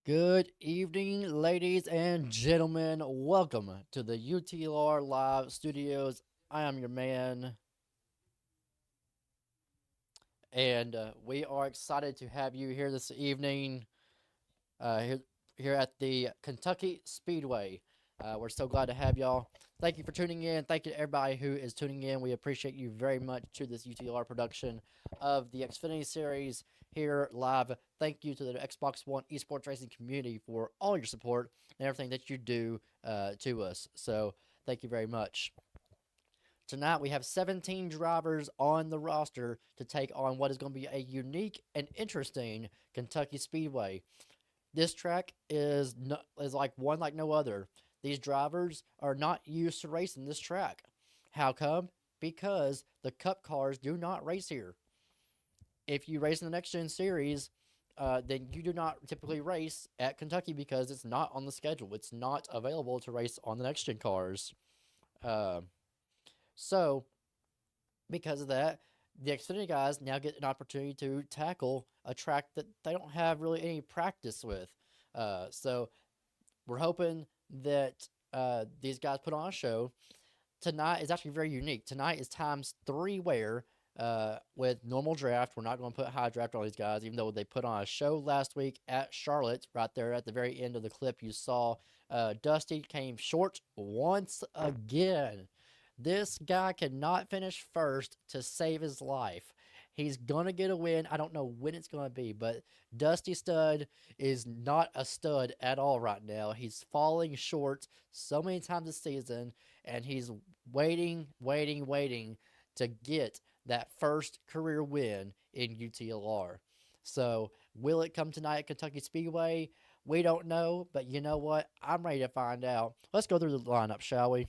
Good evening, ladies and gentlemen. Welcome to the UTLR Live Studios. I am your man, and we are excited to have you here this evening, here at the Kentucky Speedway. We're so glad to have y'all. Thank you for tuning in. Thank you to everybody who is tuning in. We appreciate you very much to this UTLR production of the Xfinity Series here live. Thank you to the Xbox One esports racing community for all your support and everything that you do to us. So thank you very much. Tonight we have 17 drivers on the roster to take on what is going to be a unique and interesting Kentucky Speedway. This track is like one like no other. These drivers are not used to racing this track. How come? Because the Cup cars do not race here. If you race in the Next Gen Series, then you do not typically race at Kentucky because it's not on the schedule. It's not available to race on the Next Gen cars. Uh, so, because of that, the Xfinity guys now get an opportunity to tackle a track that they don't have really any practice with. So we're hoping that these guys put on a show. Tonight is actually very unique. Tonight is times three wear with normal draft. We're not going to put high draft on these guys, even though they put on a show last week at Charlotte. Right there at the very end of the clip, you saw Dusty came short once again. This guy cannot finish first to save his life. He's going to get a win. I don't know when it's going to be, but Dusty Stud is not a stud at all right now. He's falling short so many times this season, and he's waiting to get that first career win in UTLR. So, will it come tonight at Kentucky Speedway? We don't know, but you know what? I'm ready to find out. Let's go through the lineup, shall we?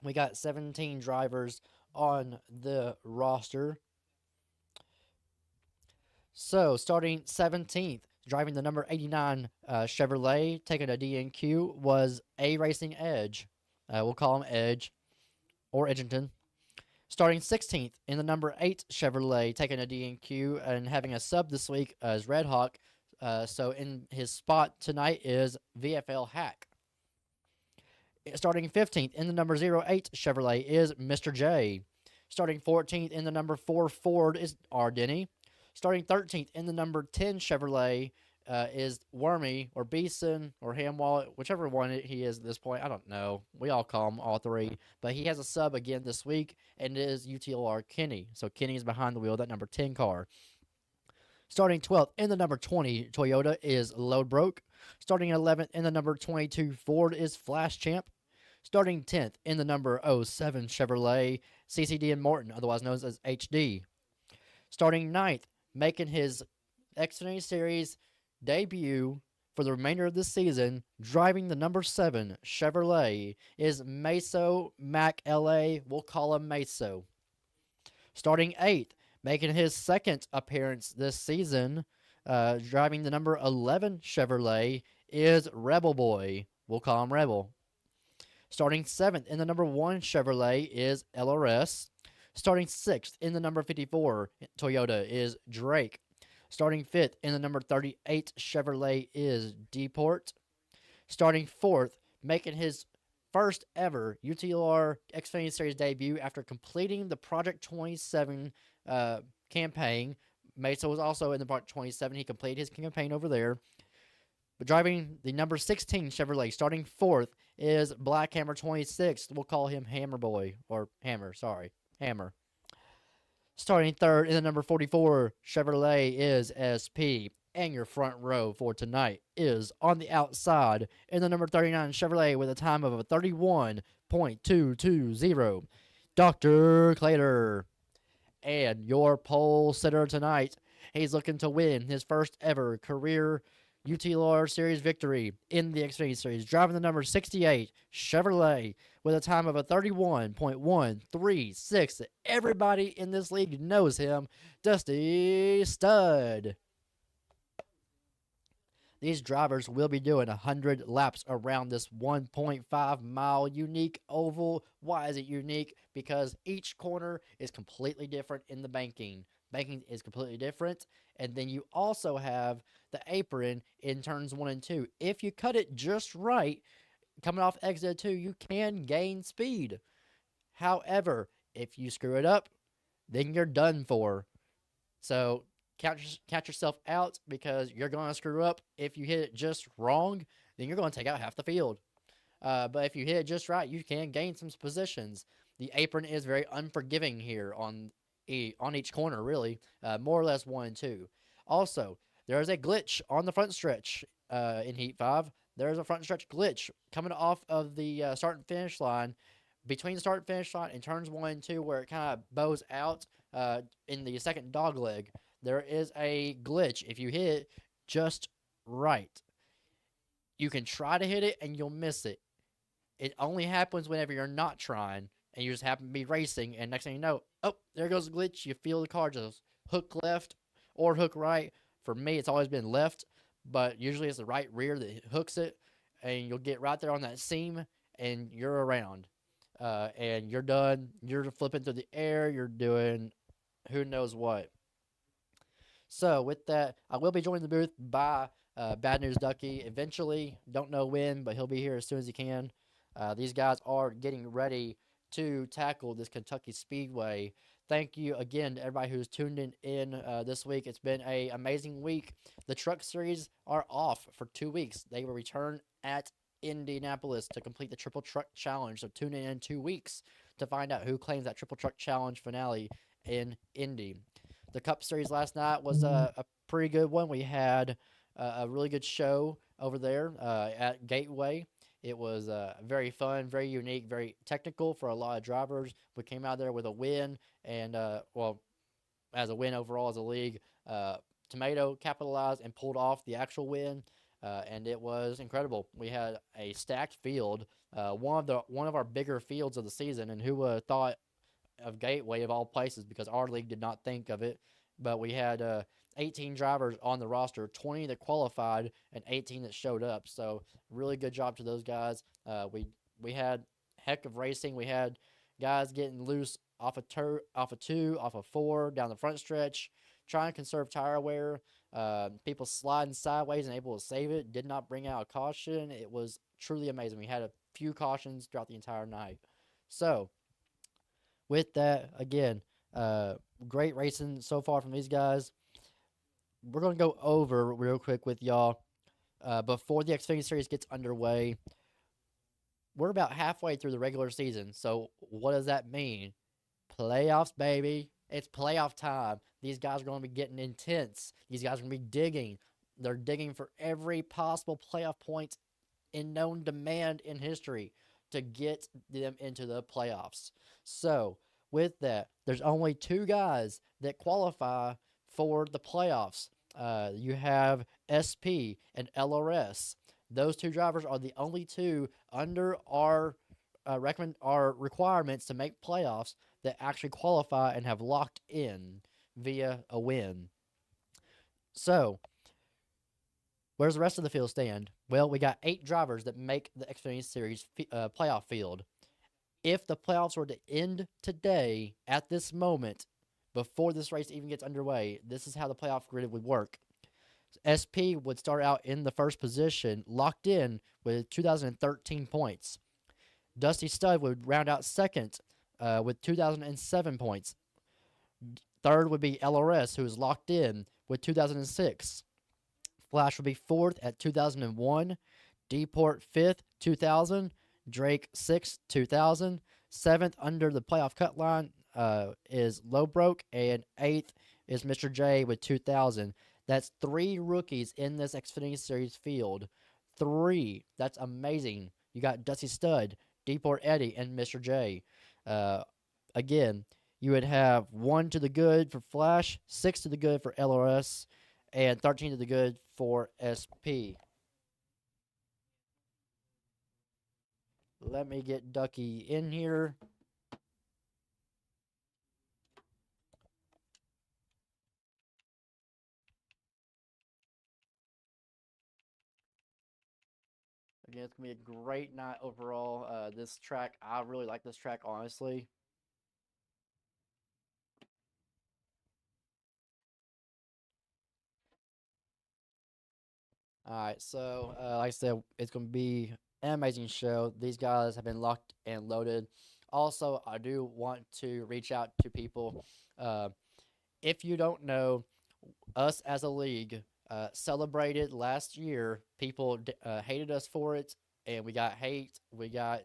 We got 17 drivers on the roster. So, starting 17th, driving the number 89 Chevrolet, taking a DNQ, was A Racing Edge. We'll call him Edge or Edgington. Starting 16th in the number 8 Chevrolet, taking a DNQ and having a sub this week as Red Hawk. So, in his spot tonight is VFL Hack. Starting 15th in the number 08 Chevrolet is Mr. J. Starting 14th in the number 4 Ford is R. Denny. Starting 13th in the number 10 Chevrolet is Wormy or Beeson or Hamwallet, whichever one he is at this point. I don't know. We all call him all three. But he has a sub again this week, and it is UTLR Kenny. So Kenny is behind the wheel of that number 10 car. Starting 12th in the number 20 Toyota is Loadbroke. Starting 11th in the number 22 Ford is Flash Champ. Starting 10th in the number 07 Chevrolet, CCD and Morton, otherwise known as HD. Starting 9th, making his Xfinity Series debut for the remainder of this season, driving the number 7 Chevrolet, is Meso Mac LA. We'll call him Meso. Starting 8th, making his second appearance this season, driving the number 11 Chevrolet, is Rebel Boy. We'll call him Rebel. Starting 7th in the number 1 Chevrolet is LRS. Starting 6th in the number 54 Toyota is Drake. Starting 5th in the number 38 Chevrolet is Deport. Starting 4th, making his first ever UTLR Xfinity Series debut after completing the Project 27 campaign. Mesa was also in the Project 27. He completed his campaign over there. But driving the number 16 Chevrolet, starting 4th, is Black Hammer 26. We'll call him Hammer Boy, or Hammer, sorry, Hammer. Starting 3rd in the number 44 Chevrolet is SP. And your front row for tonight is on the outside in the number 39 Chevrolet with a time of a 31.220. Dr. Clater. And your pole sitter tonight, he's looking to win his first ever career UTLR Series victory in the Xfinity Series, driving the number 68 Chevrolet with a time of a 31.136. Everybody in this league knows him, Dusty Stud. These drivers will be doing 100 laps around this 1.5 mile unique oval. Why is it unique? Because each corner is completely different in the banking. banking is completely different. And then you also have the apron in turns 1 and 2. If you cut it just right, coming off exit 2, you can gain speed. However, if you screw it up, then you're done for. So count yourself out because you're going to screw up. If you hit it just wrong, then you're going to take out half the field. But if you hit it just right, you can gain some positions. The apron is very unforgiving here on each corner, really, more or less 1 and 2. Also, there is a glitch on the front stretch in Heat 5. There is a front stretch glitch coming off of the start and finish line, between the start and finish line in turns 1 and 2, where it kind of bows out in the second dog leg. There is a glitch. If you hit it just right, you can try to hit it and you'll miss it. It only happens whenever you're not trying and you just happen to be racing, and next thing you know, oh, there goes the glitch. You feel the car just hook left or hook right. For me, it's always been left, but usually it's the right rear that hooks it, and you'll get right there on that seam, and you're around. And you're done. You're flipping through the air. You're doing who knows what. So with that, I will be joined in the booth by Bad News Ducky eventually. Don't know when, but he'll be here as soon as he can. These guys are getting ready to tackle this Kentucky Speedway. Thank you again to everybody who's tuned in this week. It's been an amazing week. The Truck Series are off for 2 weeks. They will return at Indianapolis to complete the Triple Truck Challenge. So tune in 2 weeks to find out who claims that Triple Truck Challenge finale in Indy. The Cup Series last night was a pretty good one. We had a really good show over there at Gateway. It was very fun, very unique, very technical for a lot of drivers. We came out there with a win, and well, as a win overall as a league. Tomato capitalized and pulled off the actual win, and it was incredible. We had a stacked field, one of our bigger fields of the season, and who would have thought of Gateway of all places, because our league did not think of it. But we had 18 drivers on the roster, 20 that qualified and 18 that showed up. So really good job to those guys. We had heck of racing. We had guys getting loose off of two, off of four down the front stretch, trying to conserve tire wear. People sliding sideways and able to save it. Did not bring out a caution. It was truly amazing. We had a few cautions throughout the entire night. So with that, again, great racing so far from these guys. We're going to go over real quick with y'all before the Xfinity Series gets underway. We're about halfway through the regular season. So what does that mean? Playoffs, baby. It's playoff time. These guys are going to be getting intense. These guys are going to be digging. They're digging for every possible playoff point in known demand in history to get them into the playoffs. So, with that, there's only two guys that qualify for the playoffs. You have SP and LRS. Those two drivers are the only two under our requirements to make playoffs that actually qualify and have locked in via a win. So, where's the rest of the field stand? Well, we got 8 drivers that make the Xfinity Series playoff field. If the playoffs were to end today, at this moment, before this race even gets underway, this is how the playoff grid would work. SP would start out in the first position, locked in with 2013 points. Dusty Stud would round out second with 2007 points. Third would be LRS, who is locked in with 2006. Flash would be fourth at 2001. Deport fifth, 2000. Drake sixth, 2000. Seventh under the playoff cut line is Lowbroke, and eighth is Mr. J with 2000. That's 3 rookies in this Xfinity Series field. 3. That's amazing. You got Dusty Stud, Deport Eddie, and Mr. J. Again, you would have 1 to the good for Flash, 6 to the good for LRS, and 13 to the good for SP. Let me get Ducky in here. Again, it's going to be a great night overall. This track, I really like this track, honestly. All right, so like I said, it's going to be an amazing show. These guys have been locked and loaded. Also, I do want to reach out to people. Uh, if you don't know, us as a league celebrated last year. People hated us for it, and we got hate. We got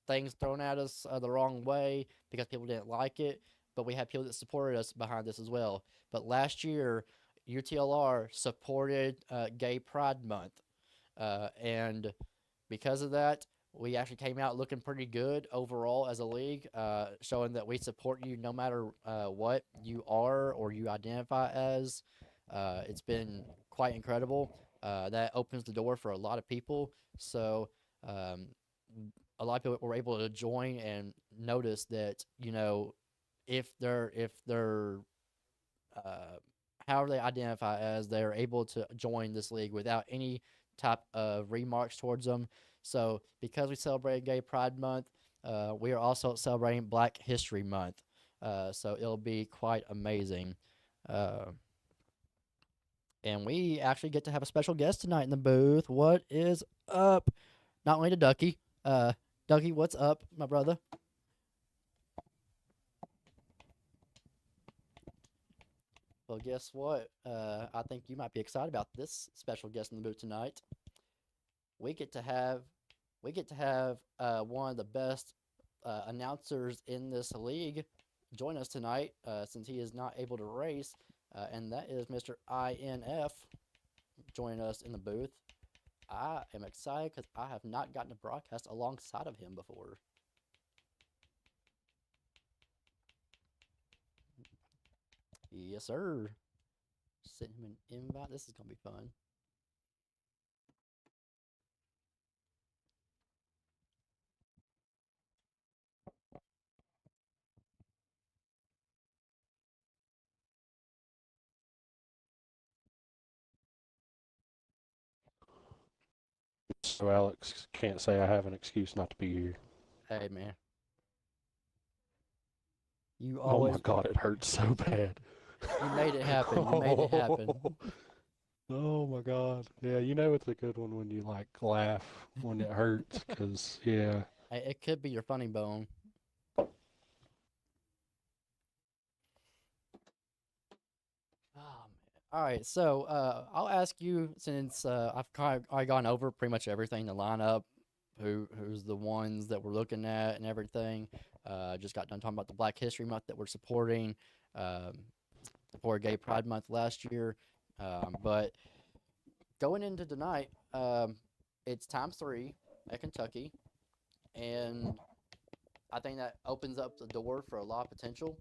things thrown at us the wrong way because people didn't like it. But we had people that supported us behind this as well. But last year, UTLR supported Gay Pride Month, and because of that, we actually came out looking pretty good overall as a league, showing that we support you no matter what you are or you identify as. It's been quite incredible. That opens the door for a lot of people. So, um, a lot of people were able to join and notice that, if they're uh, however they identify as, they're able to join this league without any type of remarks towards them. So, because we celebrate Gay Pride Month, we are also celebrating Black History Month. So, it'll be quite amazing. Uh, and we actually get to have a special guest tonight in the booth. What is up? Not only to Ducky. Ducky, what's up, my brother? Well, guess what? I think you might be excited about this special guest in the booth tonight. We get to have we get to have one of the best announcers in this league join us tonight, since he is not able to race, and that is Mr. INF joining us in the booth. I am excited because I have not gotten to broadcast alongside of him before. Yes, sir. Send him an invite. This is gonna be fun. So Alex can't say I have an excuse not to be here. Hey, man, you Oh my always god, it hurts so bad. you made it happen. You made it happen. Oh, oh my god. Yeah, you know it's a good one when you like laugh when it hurts, cause yeah. Hey, it could be your funny bone. Oh, man. All right, so I'll ask you, since I've kind of already gone over pretty much everything, the lineup, who's the ones that we're looking at, and everything. Just got done talking about the Black History Month that we're supporting, um, for Gay Pride Month last year. But going into tonight, it's times three at Kentucky, and I think that opens up the door for a lot of potential.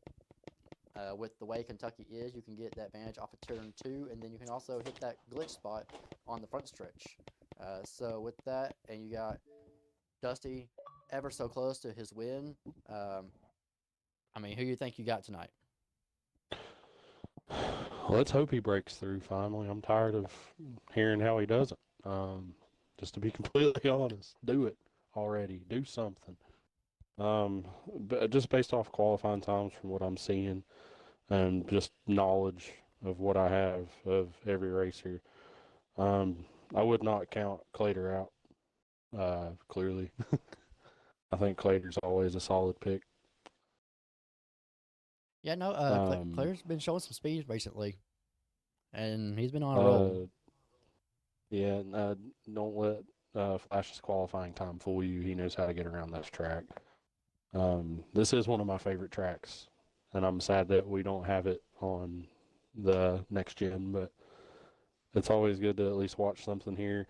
With the way Kentucky is, you can get that advantage off of turn two, and then you can also hit that glitch spot on the front stretch. So with that, and you got Dusty ever so close to his win. Um, I mean, who do you think you got tonight? Let's hope he breaks through finally. I'm tired of hearing how he doesn't. Just to be completely honest, do it already. Do something. Um, but just based off qualifying times from what I'm seeing and just knowledge of what I have of every racer, um, I would not count Clater out. Clearly, I think Clater's always a solid pick. Yeah, no, Um, Claire's been showing some speed recently, and he's been on a roll. uh, yeah, don't let Flash's qualifying time fool you. He knows how to get around this track. This is one of my favorite tracks, and I'm sad that we don't have it on the next gen, but it's always good to at least watch something here.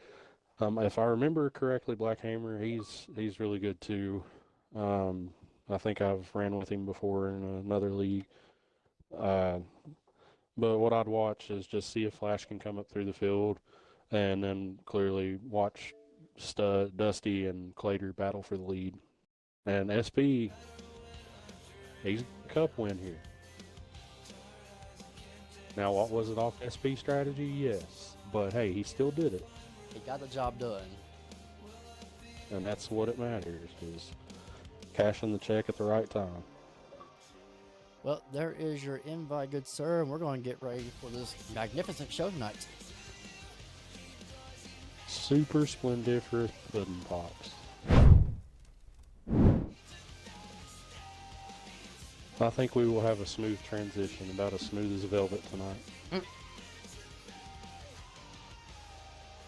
If I remember correctly, Black Hammer, he's really good too. Um, I think I've ran with him before in another league. Uh, but what I'd watch is just see if Flash can come up through the field, and then clearly watch Dusty and Clater battle for the lead. And SP, he's a cup win here. Now, what was it off SP strategy? Yes, but hey, he still did it, He got the job done. and that's what it matters. Is cashing the check at the right time. Well, there is your invite, good sir, and we're going to get ready for this magnificent show tonight. Super splendiferous pudding pops. I think we will have a smooth transition, about as smooth as velvet tonight.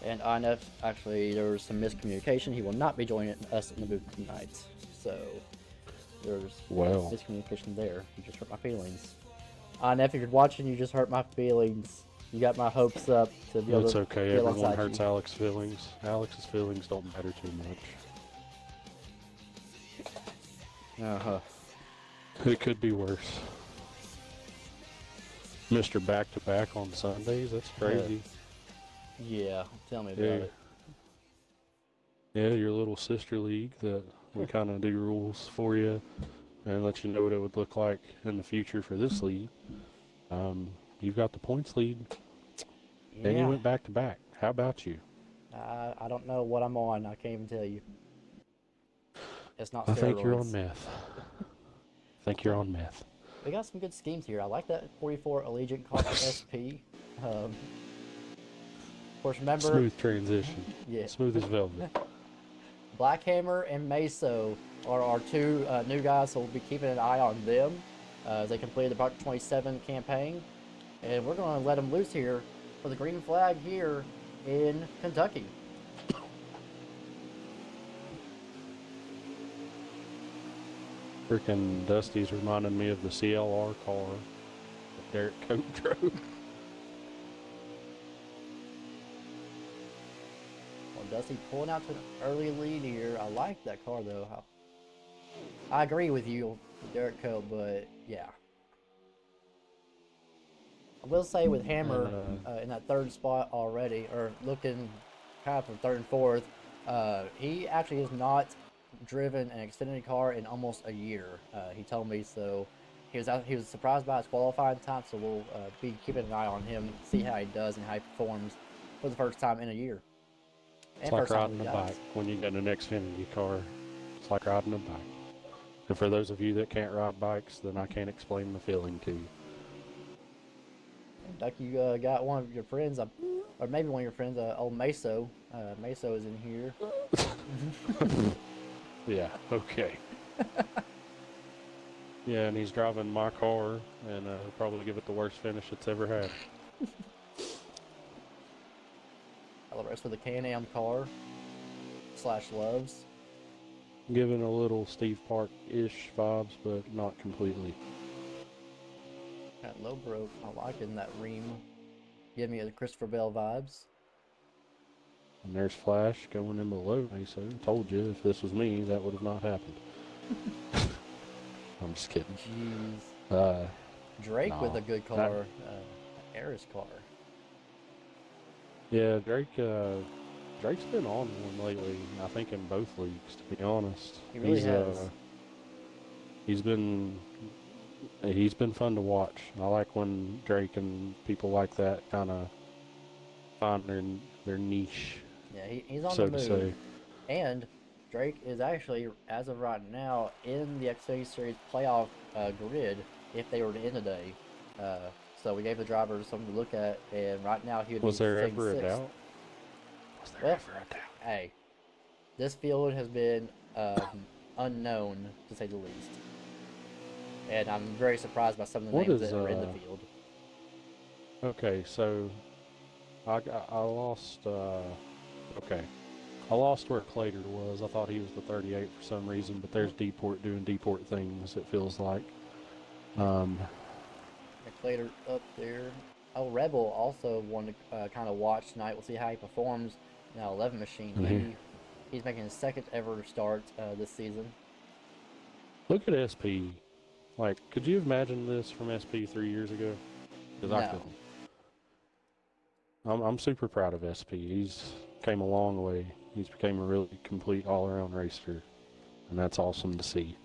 And INF, actually, there was some miscommunication. He will not be joining us in the booth tonight. So, there's miscommunication there. You just hurt my feelings. INF, if you're watching, you just hurt my feelings. You got my hopes up to be able to. It's okay. Be Everyone hurts Alex's feelings. Alex's feelings don't matter too much. It could be worse. Mr. Back-to-back on Sundays? That's crazy. Yeah, tell me about it. Yeah, your little sister league that we kind of do rules for you and let you know what it would look like in the future for this league. You've got the points lead. Yeah. And you went back-to-back. How about you? I don't know what I'm on. I can't even tell you. It's not steroids. I think you're on meth. You're on meth. We got some good schemes here. I like that 44 Allegiant Copper SP. Of course, remember... Smooth transition. Yeah. Smooth as velvet. Blackhammer and Meso are our two new guys, so we'll be keeping an eye on them as they completed the Project 27 campaign. And we're going to let them loose here for the green flag here in Kentucky. Freaking Dusty's reminding me of the CLR car that Derek Cope drove. Well, Dusty pulling out to an early lead here. I like that car, though. I agree with you, Derek Cope, but yeah. I will say with Hammer in that third spot already, or looking kind of for third and fourth, he actually has not driven an Xfinity car in almost a year. He told me so. He was surprised by his qualifying time, so we'll be keeping an eye on him, see how he does and how he performs for the first time in a year. It's like riding a bike when you get an Xfinity car. It's like riding a bike. And for those of you that can't ride bikes, then I can't explain the feeling to you. Duck, you got one of your friends, or maybe one of your friends, old Meso. Meso is in here. Yeah, okay. Yeah, and he's driving my car, and he'll probably give it the worst finish it's ever had. All the rest of the Can-Am car / loves. Giving a little Steve Park-ish vibes, but not completely. That low broke, I like in that ream. Give me a Christopher Bell vibes. And there's Flash going in below me, so I told you if this was me, that would have not happened. I'm just kidding. Jeez. Drake with a good car. Eris car. Yeah, Drake's been on one lately, I think in both leagues, to be honest. He really has. He's been fun to watch. I like when Drake and people like that kind of find their niche. Yeah, he's on the move. So to say. And Drake is actually, as of right now, in the Xfinity Series playoff grid if they were to end today. So we gave the drivers something to look at, and right now he would Was be there ever sixth. a doubt? Was there ever a doubt? Hey, this field has been unknown, to say the least. And I'm very surprised by some of the names that are in the field. Okay, so I lost. Okay, I lost where Clater was. I thought he was the 38 for some reason, but there's Deport doing Deport things. It feels like. Clater up there. Oh, Rebel also wanted to kind of watch tonight. We'll see how he performs in that 11 machine. He's making his second ever start this season. Look at SP. Like, could you imagine this from SP 3 years ago? Because I couldn't. I'm super proud of SP. He's came a long way. He's became a really complete all-around racer, and that's awesome to see.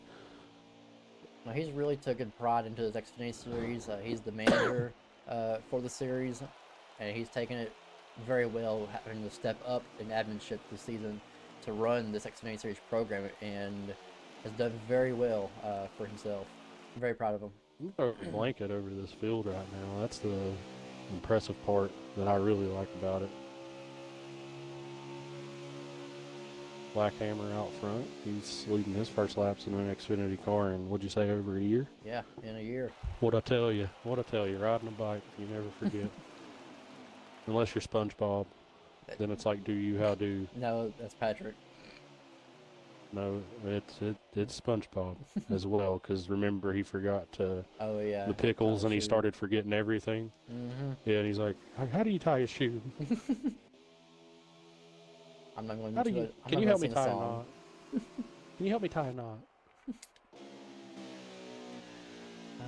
Now, he's really taken pride into his Xfinity Series. He's the manager for the series, and he's taken it very well, having to step up in adminship this season to run this Xfinity Series program, and has done very well for himself. I'm very proud of him. I'm throwing a blanket over this field right now. That's the impressive part that I really like about it. Black Hammer out front. He's leading his first laps in an Xfinity car in, what'd you say, over a year? Yeah, in a year. What'd I tell you? What'd I tell you? Riding a bike, you never forget. Unless you're SpongeBob. Then it's like, do you, how do? No, that's Patrick. No, it's SpongeBob as well, because remember, he forgot Oh, yeah. the pickles, and he shoot. started forgetting everything. Mm-hmm. Yeah, and he's like, how do you tie a shoe? I'm not going How do to you, it. I'm can not you gonna help me sing a tie a song. knot? Can you help me tie a knot?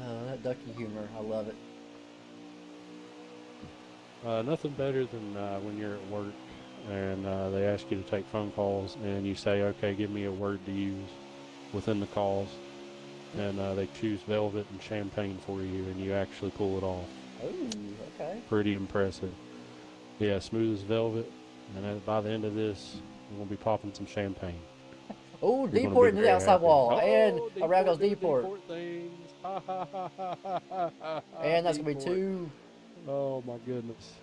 Oh, that ducky humor. I love it. Nothing better than when you're at work and they ask you to take phone calls and you say, okay, give me a word to use within the calls, and they choose velvet and champagne for you, and you actually pull it off. Oh, okay. Pretty impressive. Yeah, smooth as velvet, and by the end of this, we're going to be popping some champagne. Oh, You're gonna deport be into the very outside happy. wall. And Oh, around goes doing deport. things. Ha, ha, ha, ha, ha, ha, ha, And that's going to be deport. 2. Oh, my goodness.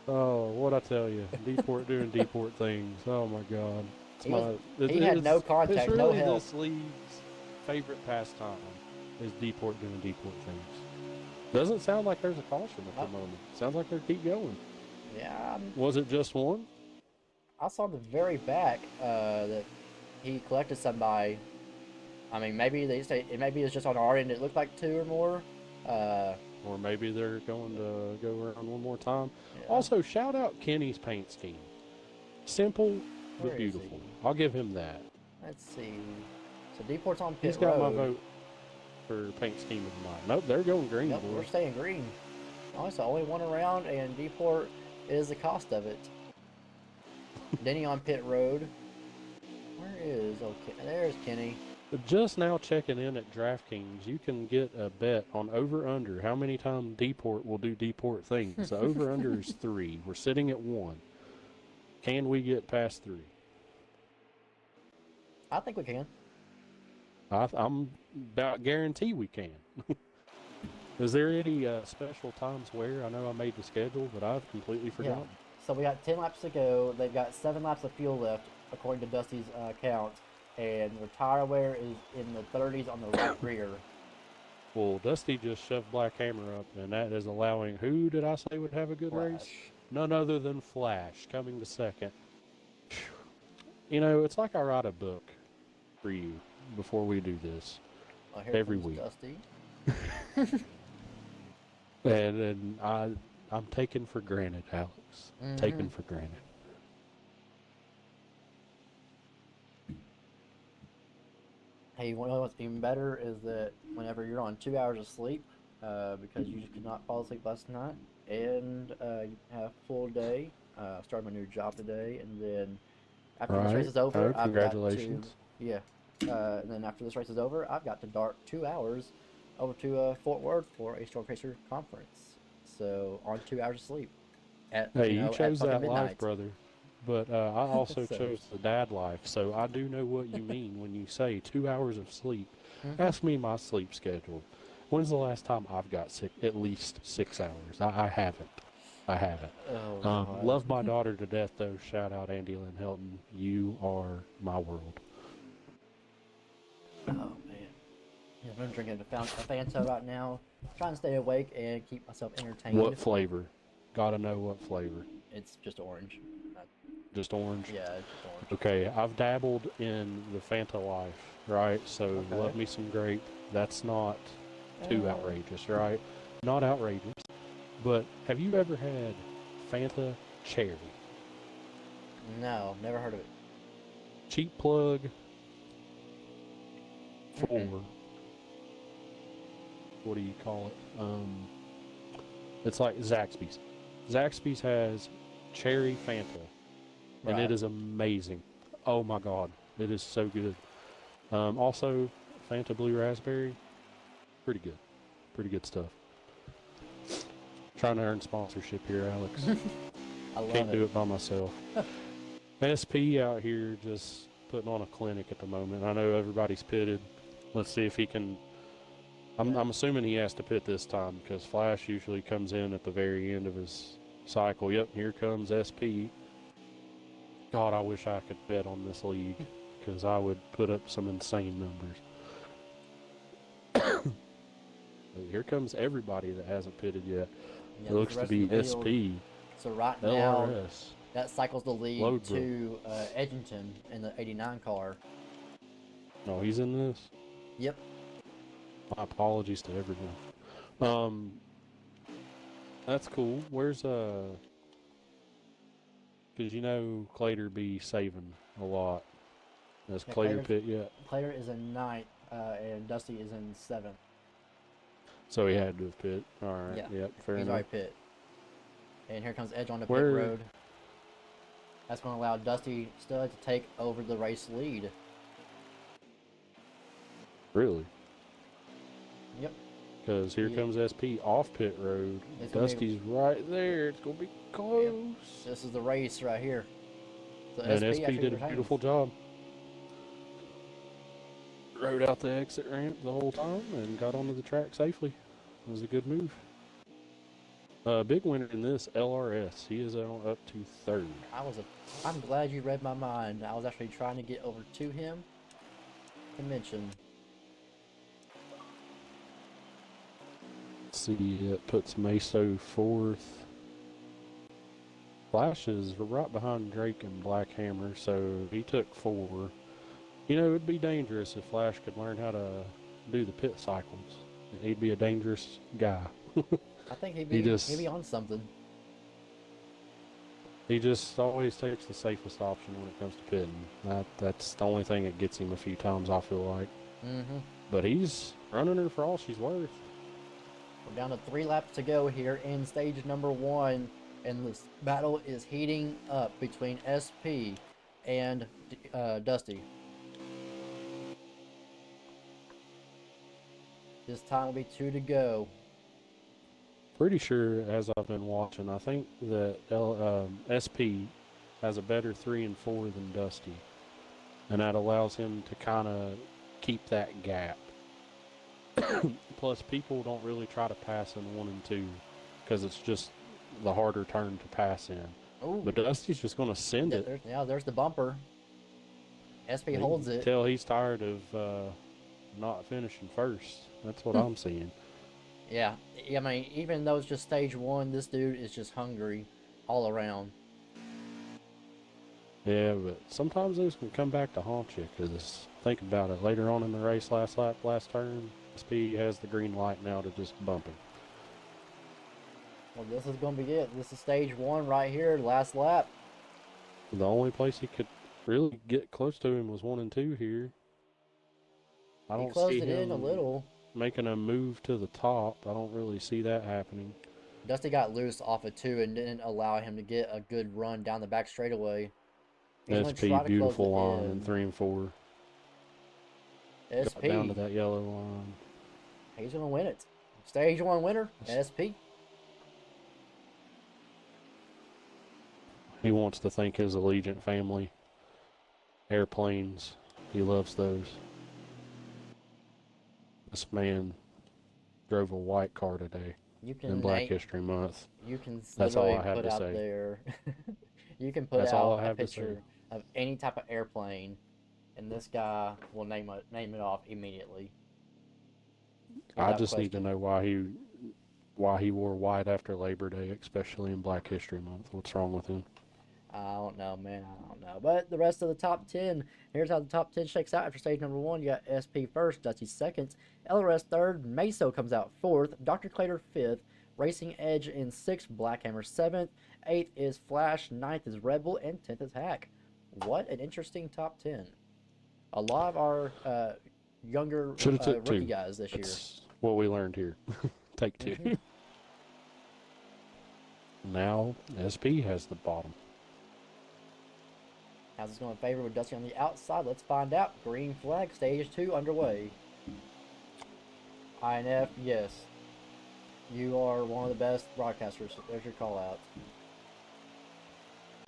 Oh, what I tell you, Deport doing Deport things. Oh my God, He had no it's contact, no really help. this league's favorite pastime is Deport doing Deport things. Doesn't sound like there's a caution at the moment. Sounds like they keep going. Yeah, Was it just one? I saw the very back that he collected somebody. I mean, maybe they say maybe it's just on our end. It looked like 2 or more. Or maybe they're going to go around one more time. Yeah. Also, shout out Kenny's paint scheme. Simple Where but is beautiful. he? I'll give him that. Let's see. So Deport's on pit He's got road. my vote for paint scheme of mine. Nope, they're going green. Yep, we're boys. staying green. Honestly, only one around, and Deport is the cost of it. Denny on pit road. Where is? Okay, there's Kenny. Just now checking in at DraftKings, you can get a bet on over-under how many times Deport will do Deport things. The over-under is 3. We're sitting at 1. Can we get past 3? I think we can. I'm about guarantee we can. Is there any special times where? I know I made the schedule, but I've completely forgotten. Yeah. So we got 10 laps to go. They've got 7 laps of fuel left, according to Dusty's count. And their tire wear is in the 30s on the right rear. Well, Dusty just shoved Black Hammer up, and that is allowing who did I say would have a good race? None other than Flash coming to second. You know, it's like I write a book for you before we do this every week. Dusty. And I'm taken for granted, Alex. Taken for granted. Hey, you know what's even better is that whenever you're on 2 hours of sleep, because you just could not fall asleep last night, and you have a full day, started my new job today, and then after this race is over, I've got to, and then after this race is over, I've got to dart 2 hours over to Fort Worth for a Storm Chaser conference. So on 2 hours of sleep. You chose that midnight. life, brother. But I also chose the dad life, so I do know what you mean when you say 2 hours of sleep. Ask me my sleep schedule. When's the last time I've got at least 6 hours? I haven't. I haven't. Oh, love my daughter to death, though. Shout out Andy Lynn Helton. You are my world. Oh, man. Yeah, I'm drinking a Fanta right now. Trying to stay awake and keep myself entertained. What flavor? Gotta know what flavor. It's just orange. Just orange? Yeah, it's just orange. Okay, I've dabbled in the Fanta Life, right? So love me some grape. That's not too outrageous, right? Not outrageous. But have you ever had Fanta Cherry? No, never heard of it. Cheap plug for, what do you call it? It's like Zaxby's. Zaxby's has Cherry Fanta. And it is amazing. Oh my God, it is so good. Also, Fanta Blue Raspberry, pretty good. Pretty good stuff. Trying to earn sponsorship here, Alex. I love Can't do it by myself. SP out here just putting on a clinic at the moment. I know everybody's pitted. Let's see if he can. I'm assuming he has to pit this time because Flash usually comes in at the very end of his cycle. Yep, here comes SP. God, I wish I could bet on this league because I would put up some insane numbers. But here comes everybody that hasn't pitted yet. Yeah, It this is looks the to rest be of the field. SP, So right now, LRS, that cycles the lead Loadbrook. to Edgington in the 89 car. No, he's in this. Yep. My apologies to everyone. That's cool. Where's Because you know Clater be saving a lot. Has Yeah, Clater pit yet? Clater is in 9th, and Dusty is in 7th. So he had to have pit. All right. Yeah. Yep. Fair He's enough. already pit. And here comes Edge on the pit Where? road. That's going to allow Dusty Stud to take over the race lead. Really? Yep. Because here Yeah. comes SP off pit road. It's gonna Dusty's right there. It's gonna be close. This is the race right here. So And SP actually did a retains. beautiful job. Rode out the exit ramp the whole time and got onto the track safely. It was a good move. Big winner in this, LRS. He is up to 3rd. I'm glad you read my mind. I was actually trying to get over to him to mention. Let's see, it puts Meso 4th. Flash is right behind Drake and Black Hammer, so he took 4. You know, it'd be dangerous if Flash could learn how to do the pit cycles. He'd be a dangerous guy. I think he'd He be just- on something. He just always takes the safest option when it comes to pitting. That's the only thing that gets him a few times, I feel like. Mm-hmm. But he's running her for all she's worth. We're down to 3 laps to go here in stage number 1, and this battle is heating up between SP and Dusty. This time will be 2 to go. Pretty sure, as I've been watching, I think that SP has a better 3 and 4 than Dusty. And that allows him to kind of keep that gap. Plus, people don't really try to pass in 1 and 2 because it's just the harder turn to pass in. Ooh. But Dusty's just going to send it. There's the bumper. SP holds it. Tell he's tired of not finishing first. That's what I'm seeing. Yeah, I mean, even though it's just stage 1, this dude is just hungry all around. Yeah, but sometimes those can come back to haunt you because think about it. Later on in the race, last lap, last turn, SP has the green light now to just bump him. Well, this is going to be it. This is stage 1 right here, last lap. The only place he could really get close to him was 1 and 2 here. I He don't closed see it in a him little. making a move to the top. I don't really see that happening. Dusty got loose off of 2 and didn't allow him to get a good run down the back straightaway. He's gonna SP try to beautiful close it line in 3 and 4. Got SP, down to that yellow line. he's going to win it. Stage 1 winner, SP. He wants to thank his Allegiant family. Airplanes, he loves those. This man drove a white car today You can in Black History Month. You can That's all literally I have put to out say. there. You can put That's all out I a have to say. picture of any type of airplane, and this guy will name it off immediately. I Without just need to question. know why he wore white after Labor Day, especially in Black History Month. What's wrong with him? I don't know, man. I don't know. But the rest of the top 10, here's how the top 10 shakes out after stage number 1. You got SP first, Dusty second, LRS third, Meso comes out fourth, Dr. Clater fifth, Racing Edge in 6th, Blackhammer 7th, 8th is Flash, 9th is Rebel, and 10th is Hack. What an interesting top 10. A lot of our younger Should've took rookie 2. guys this year. That's what we learned here. Take 2. Mhm. Now SP has the bottom. How's this going to favor with Dusty on the outside? Let's find out. Green flag, stage 2 underway. INF, yes. You are one of the best broadcasters. There's your call out.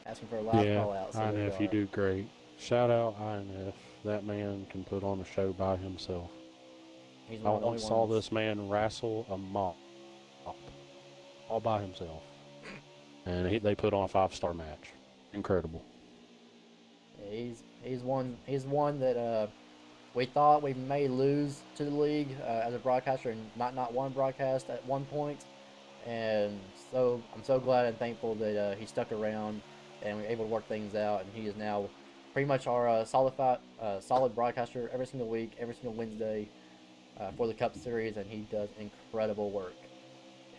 Asking for a live Yeah, call out. So there INF, you you do great. Shout out INF. That man can put on a show by himself. He's I one of the once only saw ones. this man wrestle a mop all by himself. And they put on a 5-star match. Incredible. Yeah, he's one that we thought we may lose to the league as a broadcaster and might not want to broadcast at one point. And so I'm so glad and thankful that he stuck around and we were able to work things out. And he is now pretty much our solid broadcaster every single week, every single Wednesday for the Cup Series, and he does incredible work.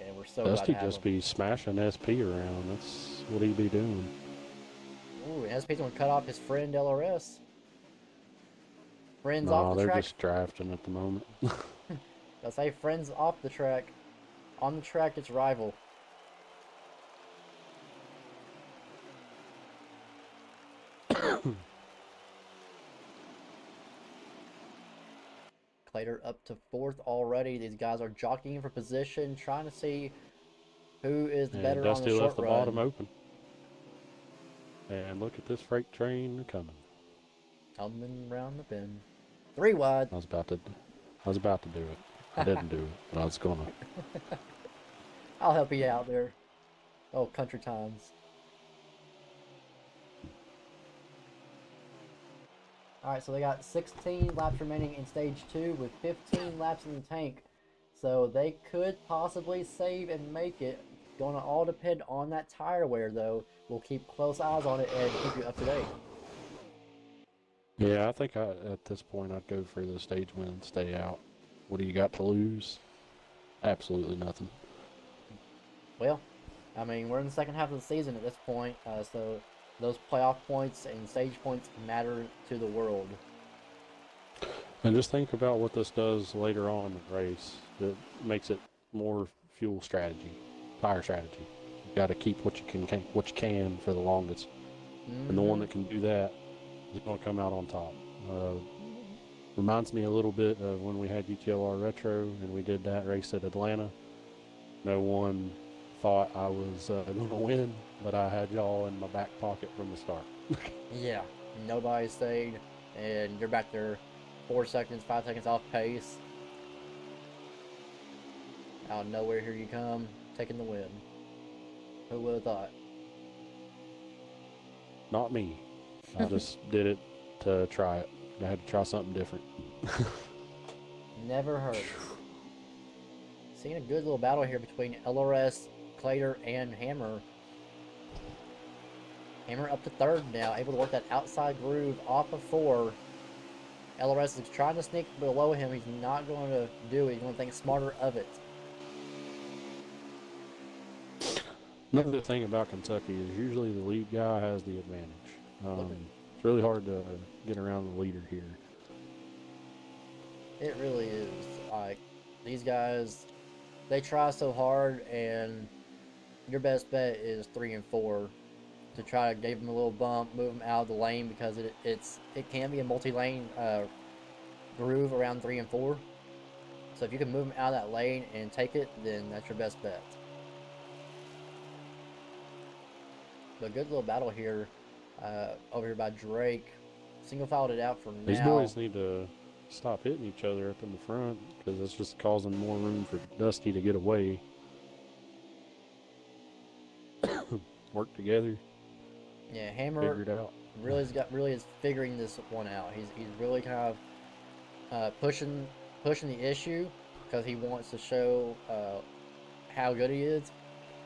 And we're so glad to Dusty have just him. be smashing SP around. That's what he be doing. Ooh, and SP's going to cut off his friend LRS. Friends off Nah, the they're track. just drafting at the moment. Let's say friends off the track. On the track, it's rival. Clater up to fourth already. These guys are jockeying for position, trying to see who is the And better on the Dusty left short the bottom run. open. And look at this freight train coming. Coming round the bend. 3 wide. I was about to, I was about to do it. I didn't do it, but I was gonna. I'll help you out there. Oh, country times. Alright, so they got 16 laps remaining in stage 2 with 15 laps in the tank. So they could possibly save and make it. Gonna all depend on that tire wear, though. We'll keep close eyes on it and keep you up to date. Yeah, I think at this point I'd go for the stage win and stay out. What do you got to lose? Absolutely nothing. Well, I mean, we're in the second half of the season at this point, so those playoff points and stage points matter to the world. And just think about what this does later on in the race. It makes it more fuel strategy, tire strategy. You got to keep what you can for the longest, and the one Mm-hmm. that can do that is going to come out on top. Reminds me a little bit of when we had UTLR Retro and we did that race at Atlanta. No one thought I was going to win, but I had y'all in my back pocket from the start. Yeah, nobody stayed, and you're back there 4 seconds, 5 seconds off pace. Out of nowhere, here you come, taking the win. Who would have thought? Not me. I just did it to try it. I had to try something different. Never hurts. Seeing a good little battle here between LRS, Clater, and Hammer. Hammer up to third now, able to work that outside groove off of 4. LRS is trying to sneak below him. He's not going to do it. He's going to think smarter of it. Another thing about Kentucky is usually the lead guy has the advantage. It's really hard to get around the leader here. It really is. Like, these guys, they try so hard, and your best bet is 3 and 4 to try to give them a little bump, move them out of the lane because it can be a multi-lane groove around 3 and 4. So if you can move them out of that lane and take it, then that's your best bet. But good little battle here over here by Drake. Single filed it out for These now. boys need to stop hitting each other up in the front because it's just causing more room for Dusty to get away. Work together, Yeah, Hammer figure it out. really is figuring this one out. He's really kind of pushing the issue because he wants to show how good he is.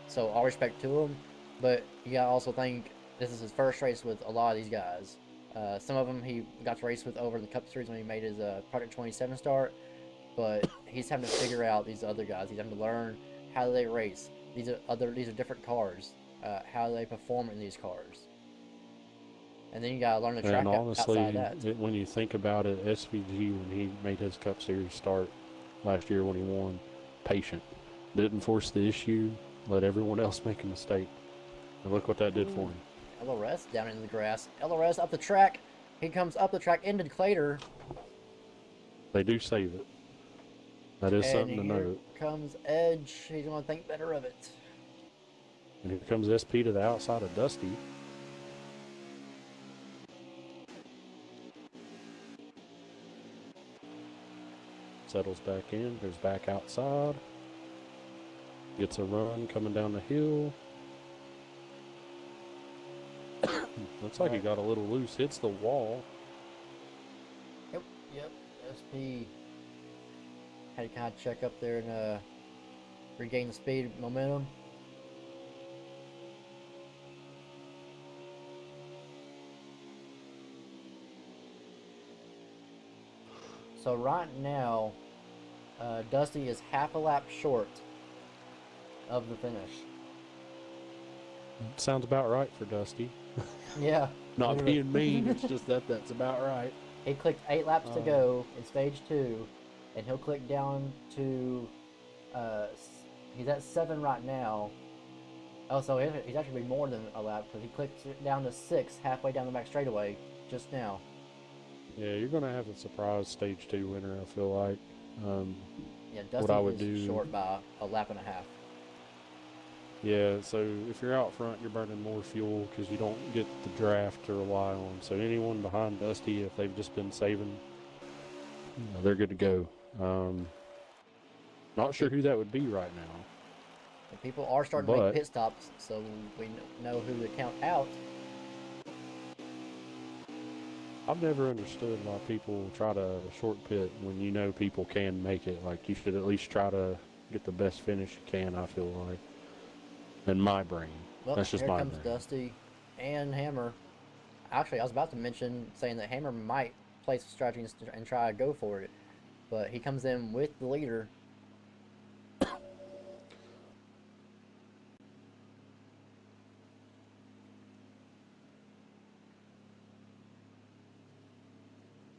So all respect to him, but you gotta also think this is his first race with a lot of these guys. Some of them he got to race with over in the Cup Series when he made his Project 27 start, but he's having to figure out these other guys. He's having to learn how do they race. These are different cars. How do they perform in these cars? And then you gotta learn the track And outside honestly, that. when you think about it, SVG, when he made his Cup Series start last year when he won, patient. Didn't force the issue, let everyone else make a mistake. And look what that did for him. LRS down into the grass. LRS up the track. He comes up the track into Clater. They do save it. That is And something to here note. comes Edge. He's going to think better of it. And here comes SP to the outside of Dusty. Settles back in, goes back outside. Gets a run coming down the hill. Looks like he Alright. got a little loose. Hits the wall. Yep. SP had to kind of check up there and regain the speed, momentum. So right now, Dusty is half a lap short of the finish. Sounds about right for Dusty. Yeah, Not literally. being mean, it's just that's about right. He clicked 8 laps to go in stage 2, and he'll click down to. Uh, he's at 7 right now. Oh, so he's actually be more than a lap because he clicked down to 6 halfway down the back straightaway just now. Yeah, you're gonna have a surprise stage 2 winner. I feel like. Yeah, What Dusty I would is do. short by a lap and a half. Yeah, so if you're out front, you're burning more fuel because you don't get the draft to rely on. So anyone behind Dusty, if they've just been saving, they're good to go. Not sure who that would be right now, And people are starting to make but pit stops, so we know who to count out. I've never understood why people try to short pit when you know people can make it. Like, you should at least try to get the best finish you can, I feel like. In my brain. Well, That's just here my comes brain. Dusty and Hammer. Actually, I was about to mention saying that Hammer might place a strategy and try to go for it, but he comes in with the leader.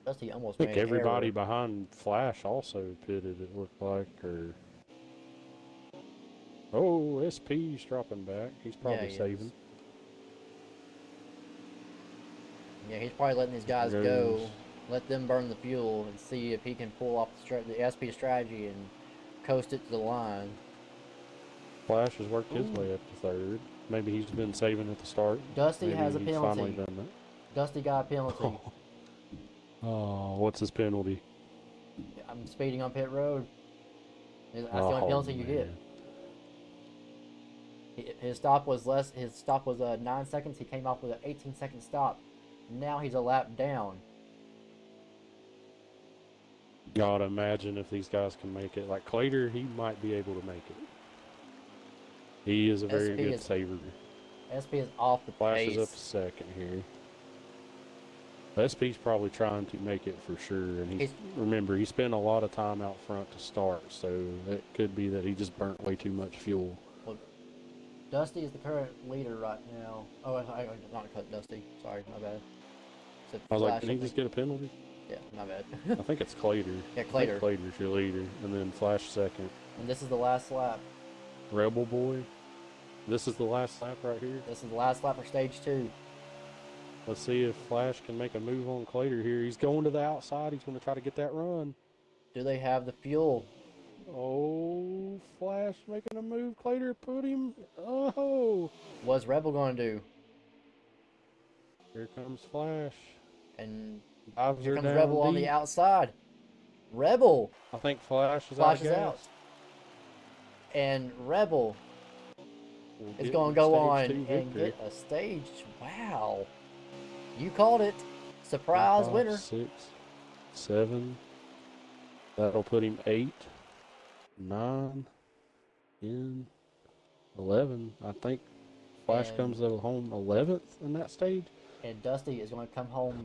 Dusty almost I made think an everybody error. behind Flash also pitted, it looked like. Or oh, SP's dropping back. He's Yeah, probably he is. saving. Yeah, he's probably letting these There guys goes go, let them burn the fuel, and see if he can pull off the SP strategy and coast it to the line. Flash has worked his Ooh. way up to third. Maybe he's been saving at the start. Dusty has Maybe a he's finally penalty. done Dusty got a that. penalty. Oh, what's his penalty? I'm speeding on pit road. That's the only Oh penalty you get. man. His stop was less. His stop was 9 seconds. He came off with an 18-second stop. Now he's a lap down. God, imagine if these guys can make it. Like Clater, he might be able to make it. He is a very SP good is saver. SP is off the Flash is up pace. second here. SP's probably trying to make it for sure, and remember, he spent a lot of time out front to start, so it could be that he just burnt way too much fuel. Well, Dusty is the current leader right now. Oh, I not cut Dusty. Sorry, my bad. Said I was like, Flash. did he just get a penalty? Yeah, my bad. I think it's Clater. Yeah, I think Clater. Clater's your leader, and then Flash second. And this is the last lap. Rebel Boy. This is the last lap right here. This is the last lap for stage 2. Let's see if Flash can make a move on Clater here. He's going to the outside. He's going to try to get that run. Do they have the fuel? Oh, Flash making a move. Clater put him. Oh. What's Rebel going to do? Here comes Flash. And Dives here her comes down Rebel on the deep. outside. Rebel I think Flash is Flash out of is gas. out. And Rebel We'll is get going to go on stage 2 and victory. get a stage. Wow. You called it. Surprise 5, winner. 6, 7. That'll put him 8, 9, 10, 11. I think Flash And, comes to home 11th in that stage. and Dusty is going to come home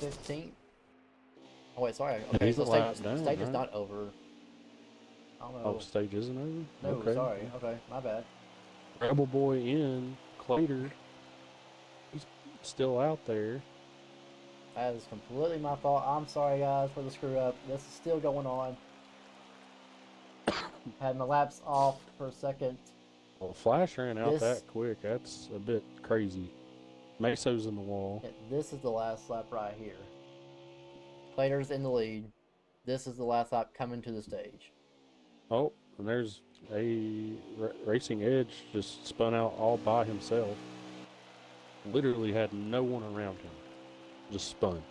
15th. Oh, wait, sorry. Okay, He's so a lap down, stage is right? not over. I don't Oh, know. stage isn't over? No, Okay. sorry. Okay, my bad. Rebel Boy in. Clater. He's still out there. That is completely my fault. I'm sorry, guys, for the screw up. This is still going on. Had my laps off for a second. Well, Flash ran out This- that quick. That's a bit crazy. Meso's in the wall. Yeah, this is the last lap right here. Clater's in the lead. This is the last lap coming to the stage. Oh, and there's a Racing Edge just spun out all by himself. Literally had no one around him. Just spun.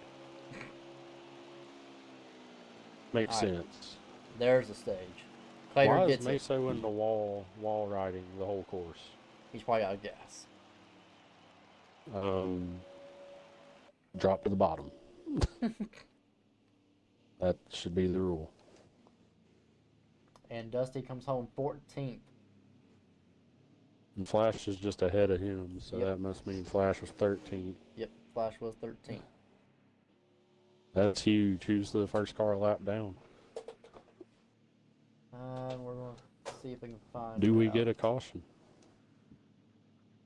Makes All right. sense. There's the stage. Clater Why is gets it. Meso in the wall riding the whole course? He's probably out of gas. um, drop to the bottom. That should be the rule. And Dusty comes home 14th. And Flash is just ahead of him, so Yep. that must mean Flash was 13th. Yep, Flash was 13th. That's huge. Who's the first car lap down? We're going to see if we can find Do we out. get a caution?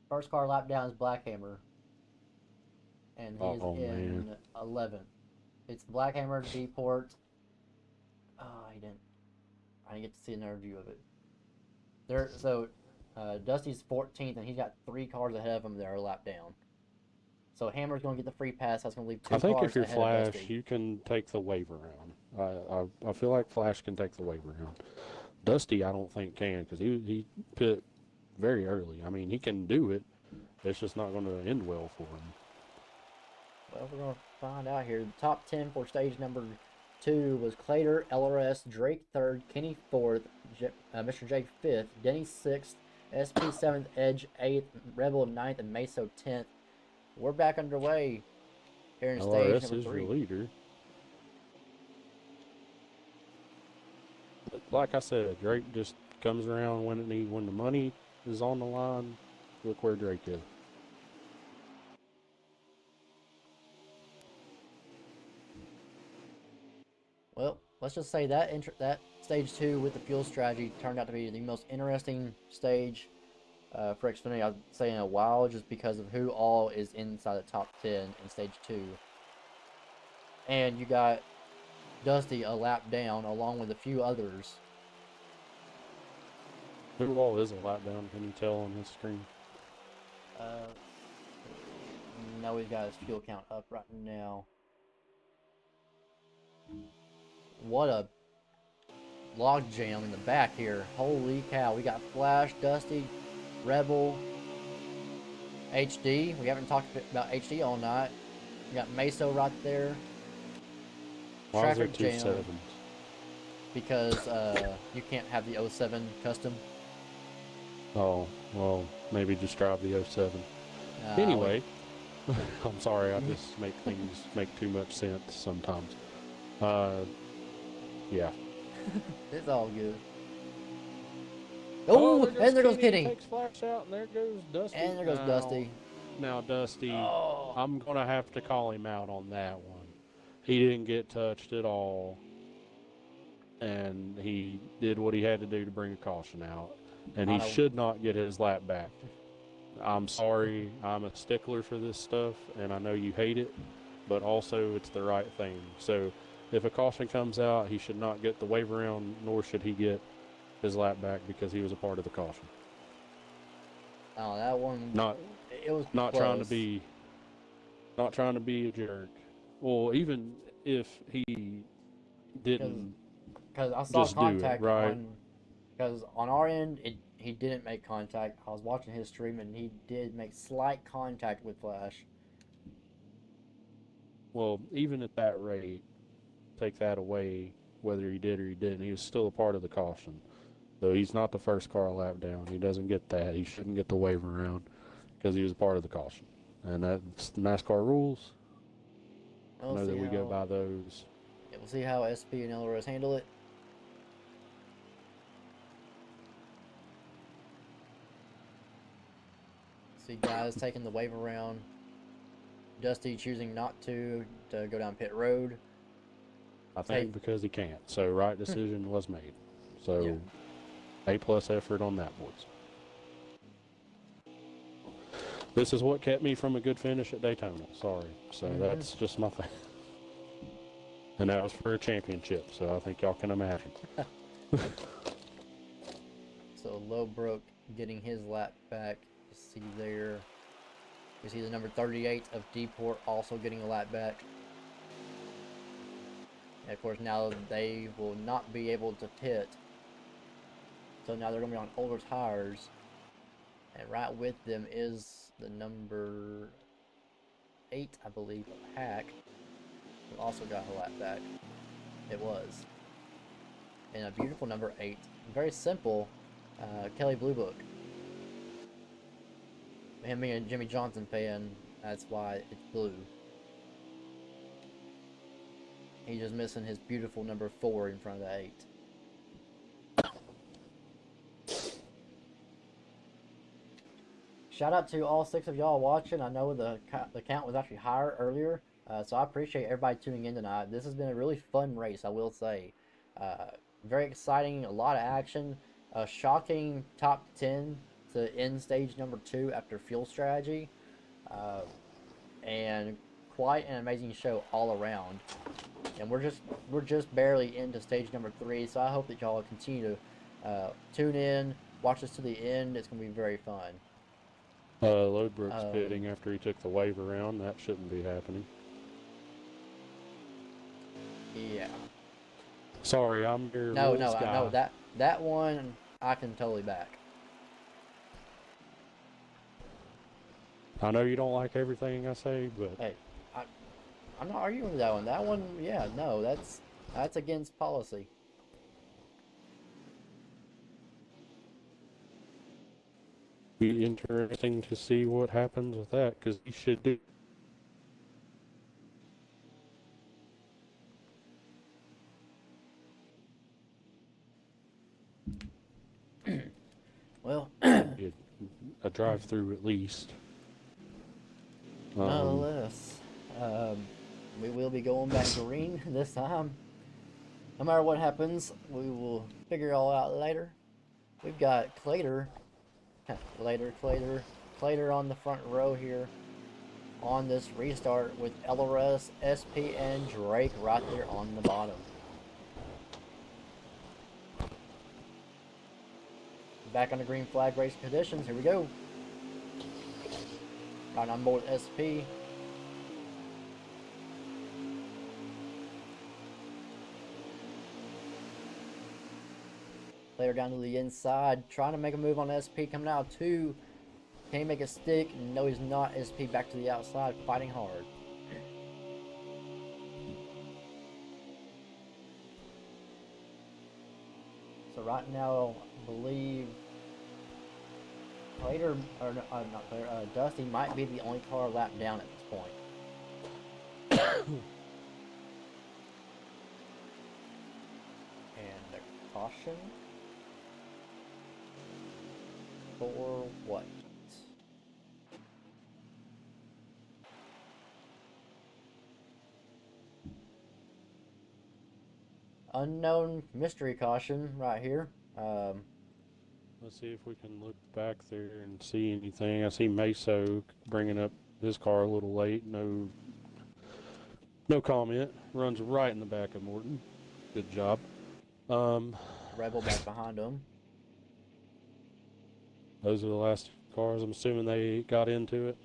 First car lap down is Blackhammer. And he is in man. 11th. It's Blackhammer, Deport. Oh, I didn't get to see another view of it. Dusty's 14th, and he's got 3 cars ahead of him that are a lap down. So Hammer's going to get the free pass. That's going to leave 2 I think cars if you're ahead of Flash, Dusty. you can take the wave around. I feel like Flash can take the wave around. Dusty, I don't think can, because he pit very early. I mean, he can do it. It's just not going to end well for him. Well, we're going to find out here. The top 10 for stage number 2 was Clater, LRS, Drake 3rd, Kenny 4th, Mr. Jake 5th, Denny 6th, SP 7th, Edge 8th, Rebel 9th, and Meso 10th. We're back underway here in stage LRS number is 3. your leader. But like I said, Drake just comes around when the money is on the line. Look where Drake is. Well, let's just say that stage 2 with the fuel strategy turned out to be the most interesting stage for Xfinity, I'd say, in a while, just because of who all is inside the top 10 in stage 2. And you got Dusty a lap down along with a few others. Who all is a lap down? Can you tell on this screen? No, he's got his fuel count up right now. What a log jam in the back here. Holy cow. We got Flash, Dusty, Rebel, HD. We haven't talked about HD all night. We got Meso right there. Why is there Traffic 2 jam. 7s? Because you can't have the 07 custom. Oh, well, maybe just drive the 07. Anyway, I'm sorry, I just make things make too much sense sometimes. Yeah. It's all good. Oh, and there goes Kenny. Takes Flash out, and there goes Dusty. And there goes Dusty. Now, Dusty, Oh. I'm going to have to call him out on that one. He didn't get touched at all, and he did what he had to do to bring a caution out, and he should not get his lap back. I'm sorry, I'm a stickler for this stuff, and I know you hate it, but also it's the right thing. So if a caution comes out, he should not get the wave around, nor should he get his lap back because he was a part of the caution. Oh, that one. It was not close. trying to be a jerk. Well, even if he didn't, because I saw just contact do it, right? Because on our end, he didn't make contact. I was watching his stream, and he did make slight contact with Flash. Well, even at that rate, take that away, whether he did or he didn't, he was still a part of the caution. So he's not the first car lap down. He doesn't get that. He shouldn't get the wave around because he was a part of the caution. And that's NASCAR rules. I know that we go by those. Yeah, we'll see how SP and LRS handle it. See guys taking the wave around. Dusty choosing not to go down pit road. I think because he can't. So right decision was made. So A+ effort on that, boys. This is what kept me from a good finish at Daytona. Sorry. So that's just my thing. And that was for a championship. So I think y'all can imagine. So Low Broke getting his lap back. You see there. You see the number 38 of Deport also getting a lap back. And of course, now they will not be able to pit. So now they're going to be on older tires. And right with them is the number 8, I believe, Hack, who also got a lap back. It was. And a beautiful number 8. Very simple. Kelly Blue Book. Him being a Jimmy Johnson fan, That's why it's blue. He's just missing his beautiful number 4 in front of the 8. Shout out to all 6 of y'all watching. I know the count was actually higher earlier, so I appreciate everybody tuning in tonight. This has been a really fun race, I will say. Very exciting, a lot of action. A shocking top 10 to end stage number 2 after fuel strategy, and quite an amazing show all around. And we're just barely into stage number 3, so I hope that y'all continue to tune in, watch us to the end. It's gonna be very fun. Lodebrook's pitting after he took the wave around. That shouldn't be happening. Yeah. Sorry, I'm your No, rules I guy. know that one I can totally back. I know you don't like everything I say, but Hey, I'm not arguing with that one. That one, yeah, no, that's against policy. be interesting to see what happens with that because he should do. Well, A drive-through at least. nonetheless, we will be going back green this time. No matter what happens, we will figure it all out later. We've got Clater, Clater on the front row here on this restart with LRS, SP, and Drake right there on the bottom. Back on the green flag race conditions. Here we go. Right on board with SP. Player down to the inside, trying to make a move on SP, coming out 2. Can he make a stick? No, he's not. SP back to the outside, fighting hard. So right now, I believe Clater, or not Clater, Dusty might be the only car lap down at this point. And the caution for what? Unknown mystery caution right here. Let's see if we can look back there and see anything. I see Meso bringing up his car a little late. No comment. Runs right in the back of Morton. Good job. Rebel back behind him. Those are the last cars. I'm assuming they got into it.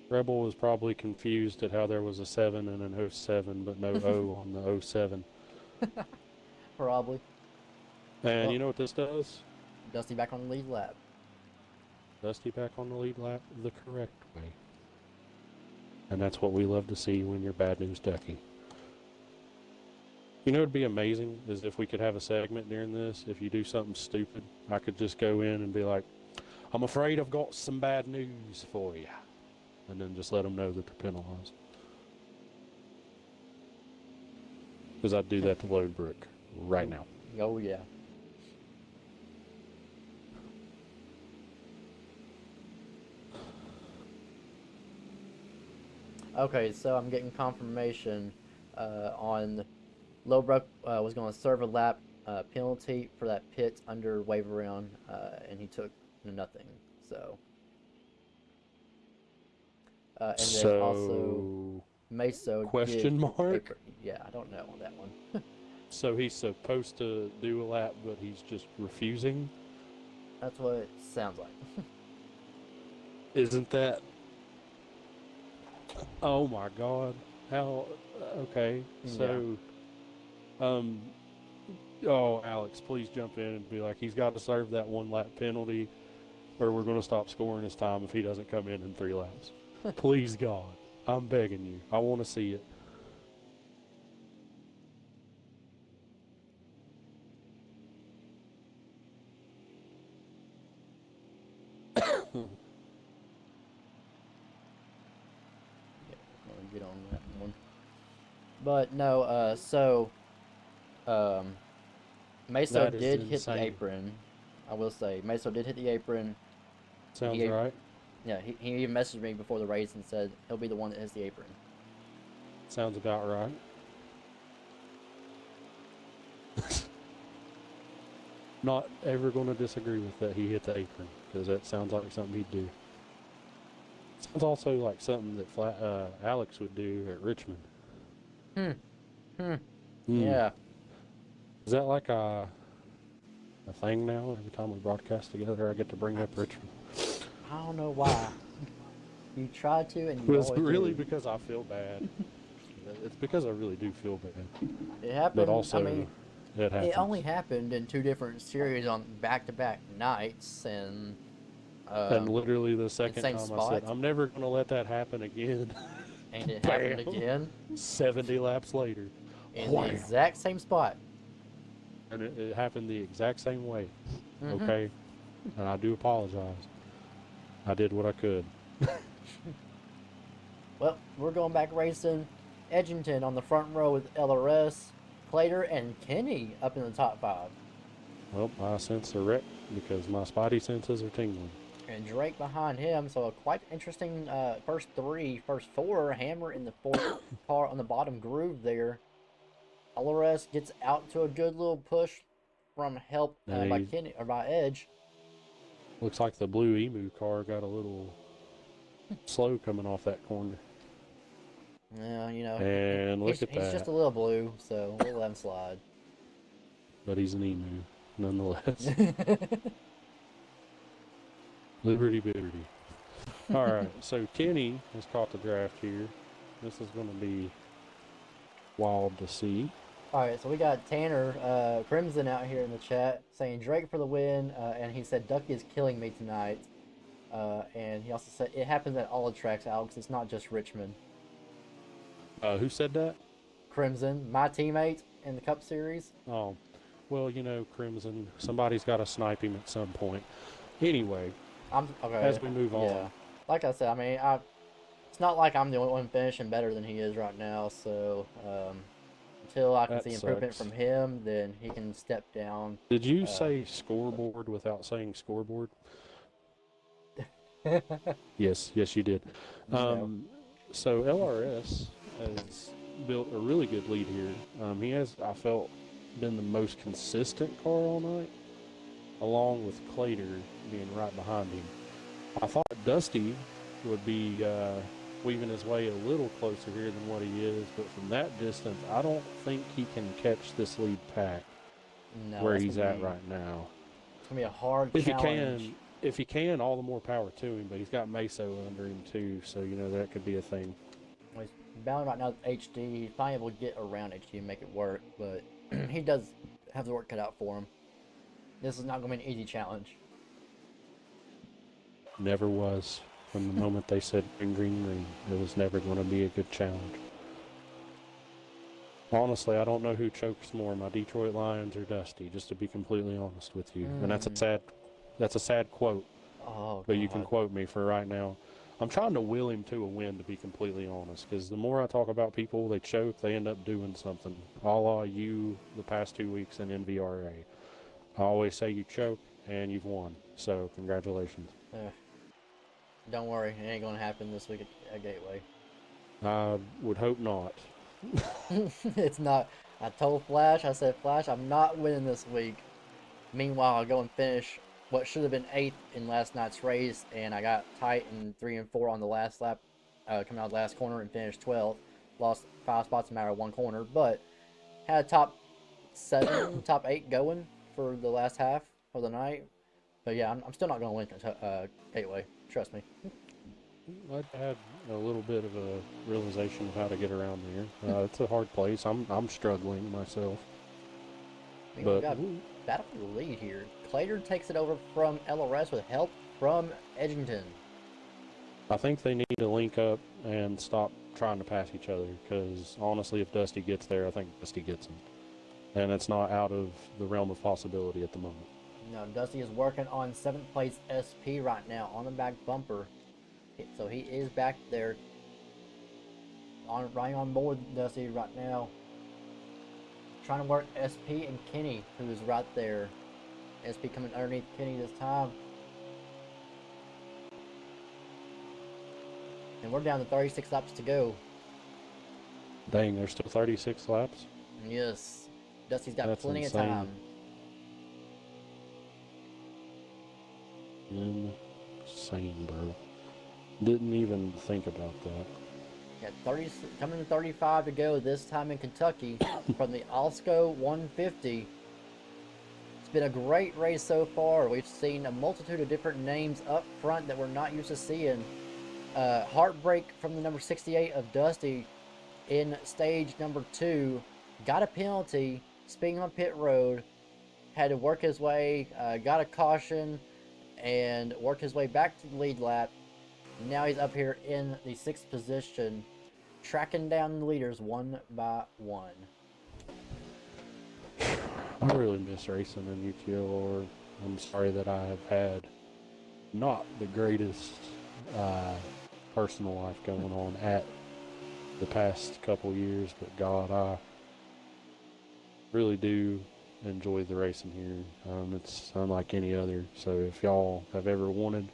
Rebel was probably confused at how there was a 7 and an 07, but no O on the 07. Probably. And Well, you know what this does? Dusty back on the lead lap. Dusty back on the lead lap the correct way. And that's what we love to see when you're bad news Ducky. You know what would be amazing is if we could have a segment during this. If you do something stupid, I could just go in and be like, I'm afraid I've got some bad news for you. And then just let them know that they're penalized. Because I'd do that to Lodebrook right now. Oh, yeah. Okay, so I'm getting confirmation on Lowbrook was going to serve a lap penalty for that pit under wave around, and he took nothing. So, and then also Meso question mark? Yeah, I don't know on that one. So he's supposed to do a lap, but he's just refusing? That's what it sounds like. Isn't that... Oh my god. How... Okay, so... Oh, Alex, please jump in and be like, he's got to serve that 1 lap penalty, or we're going to stop scoring his time if he doesn't come in 3 laps. Please, God. I'm begging you. I want to see it. Yeah, I'm gonna get on that one. But no, um, Meso That is did hit the insane. apron. I will say, Meso did hit the apron. Sounds He, right. yeah, he even messaged me before the race and said he'll be the one that hits the apron. Sounds about right. Not ever going to disagree with that. He hit the apron because that sounds like something he'd do. Sounds also like something that Alex would do at Richmond. Hmm. Hmm. Hmm. Yeah. Is that like a thing now? Every time we broadcast together, I get to bring I, up Richmond. I don't know why. You try to, and you Well, it's always really do. because I feel bad. It's because I really do feel bad. It But happened. I also, mean, it it happens. only happened in two different series on back-to-back nights, and And um, literally the in the second same time I said, spot, I'm never going to let that happen again. and it happened Bam! again 70 laps later. in the Wham! exact same spot. And it happened the exact same way. Mm-hmm. Okay? And I do apologize. I did what I could. Well, we're going back racing. Edgington on the front row with LRS, Clater and Kenny up in the top five, Well, I sense a wreck because my spidey senses are tingling. and Drake behind him. So a quite interesting first four. Hammer in the fourth car on the bottom groove there. LRS gets out to a good little push from help And by he Kenny or by Edge. looks like the blue emu car got a little slow coming off that corner. Yeah, you know And look at he's just that. a little blue, so we'll let him slide. But he's an emu, nonetheless. Liberty Bitterty. All right, so Kenny has caught the draft here. This is going to be wild to see. All right, so we got Tanner Crimson out here in the chat saying Drake for the win, and he said Ducky is killing me tonight. And he also said it happens at all the tracks, Alex. It's not just Richmond. Who said that? Crimson, my teammate in the Cup Series. Oh, well, you know, Crimson, somebody's got to snipe him at some point. Anyway, I'm okay. as we move Yeah, on, like I said, I mean, it's not like I'm the only one finishing better than he is right now. So until I can that see improvement sucks. from him, then he can step down. Did you Uh, say scoreboard without saying scoreboard? you Yes, yes, you did. know, So LRS has built a really good lead here. He has, I felt, been the most consistent car all night, along with Clater being right behind him. I thought Dusty would be weaving his way a little closer here than what he is, but from that distance, I don't think he can catch this lead pack no, where that's he's at right now. it's gonna be a hard If he challenge. can, if he can, all the more power to him. But he's got Meso under him too, so you know that could be a thing. Well, he's battling right now with HD. He's probably able to get around HD and make it work, but he does have the work cut out for him. This is not gonna be an easy challenge. Never was. From the moment they said green, green, green, it was never going to be a good challenge. Honestly, I don't know who chokes more, my Detroit Lions or Dusty. Just to be completely honest with you, and that's a sad quote. Oh But you can God. quote me for right now. I'm trying to will him to a win, to be completely honest, because the more I talk about people, they choke, they end up doing something. A la you the past 2 weeks in NVRA. I always say you choke, and you've won. So, congratulations. Don't worry, it ain't gonna happen this week at Gateway. I would hope not. It's not. I told Flash, I said, Flash, I'm not winning this week. Meanwhile, I go and finish what should have been 8th in last night's race, and I got tight in 3 and 4 on the last lap, coming out of the last corner and finished 12th. Lost 5 spots in a matter of 1 corner, but had a top 7, top 8 going for the last half of the night. But yeah, I'm still not going to win Gateway. Trust me. I had a little bit of a realization of how to get around there. It's a hard place. I'm struggling myself. We But got battle for the lead here. Clater takes it over from LRS with help from Edgington. I think they need to link up and stop trying to pass each other, because honestly, if Dusty gets there, I think Dusty gets him. And it's not out of the realm of possibility at the moment. No, Dusty is working on 7th place SP right now on the back bumper. So he is back there right on board Dusty right now. Trying to work SP and Kenny, who is right there. SP coming underneath Kenny this time. And we're down to 36 laps to go. Dang, there's still 36 laps? Yes. Dusty's got That's plenty insane. of time. Insane, bro. Didn't even think about that. Got 30, coming to 35 to go this time in Kentucky from the Alsco 150. It's been a great race so far. We've seen a multitude of different names up front that we're not used to seeing. Heartbreak from the number 68 of Dusty in stage number 2. Got a penalty, speeding on pit road. Had to work his way, got a caution, and worked his way back to the lead lap. Now he's up here in the 6th position, tracking down the leaders one by one. I really miss racing in UTLR. I'm sorry that I have had not the greatest personal life going on at the past couple years, but God, I really do enjoy the racing here. It's unlike any other. So if y'all have ever wanted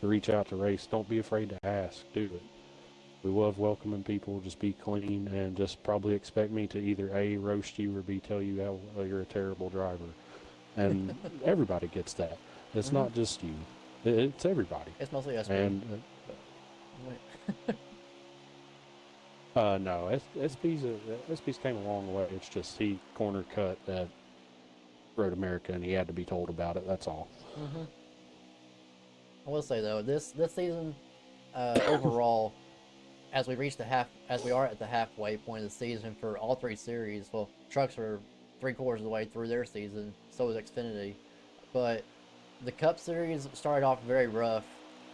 to reach out to race, don't be afraid to ask. Do it. We love welcoming people. Just be clean and just probably expect me to either A, roast you, or B, tell you how you're a terrible driver. And everybody gets that. It's not just you. It's everybody. It's mostly us. And no, SP's came a long way. It's just he corner cut at Road America, and he had to be told about it. That's all. I will say though, this season, overall, as we are at the halfway point of the season for all 3 series. Well, trucks are 3/4 of the way through their season. So is Xfinity, but the Cup Series started off very rough.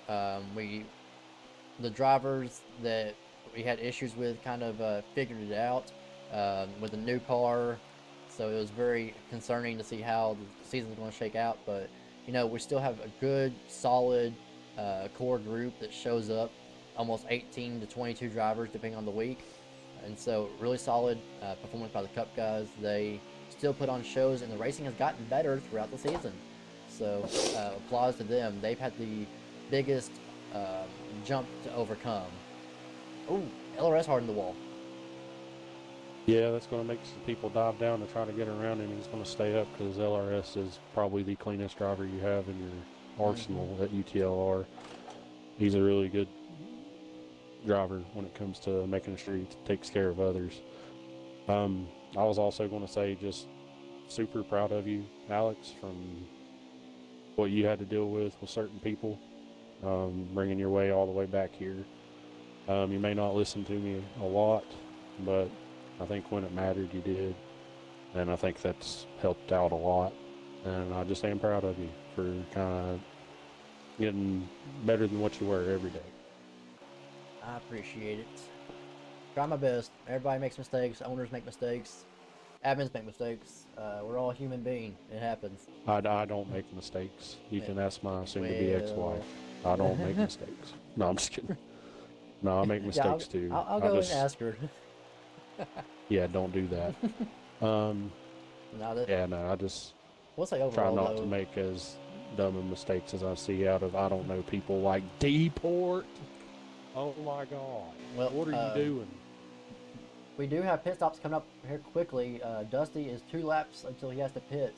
The drivers that we had issues with kind of figured it out with a new car, so it was very concerning to see how the season's going to shake out. But you know, we still have a good, solid core group that shows up, almost 18 to 22 drivers depending on the week, and so really solid performance by the Cup guys. They still put on shows, and the racing has gotten better throughout the season. So applause to them. They've had the biggest jump to overcome. Oh, LRS hard in the wall. Yeah, that's going to make some people dive down to try to get around him. He's going to stay up because LRS is probably the cleanest driver you have in your arsenal at UTLR. He's a really good driver when it comes to making sure he takes care of others. I was also going to say just super proud of you, Alex, from what you had to deal with certain people, bringing your way all the way back here. You may not listen to me a lot, but I think when it mattered, you did. And I think that's helped out a lot. And I just am proud of you for kind of getting better than what you were every day. I appreciate it. Try my best. Everybody makes mistakes. Owners make mistakes. Admins make mistakes. We're all human beings. It happens. I don't make mistakes. You can ask my soon-to-be ex-wife. I don't make mistakes. No, I'm just kidding. No, I make mistakes too. I'll go and ask her. Yeah, don't do that. I just we'll say try overall, not to make as dumb of mistakes as I see out of, I don't know, people like Deport. Oh my God. Well, what are you doing? We do have pit stops coming up here quickly. Dusty is 2 laps until he has to pit.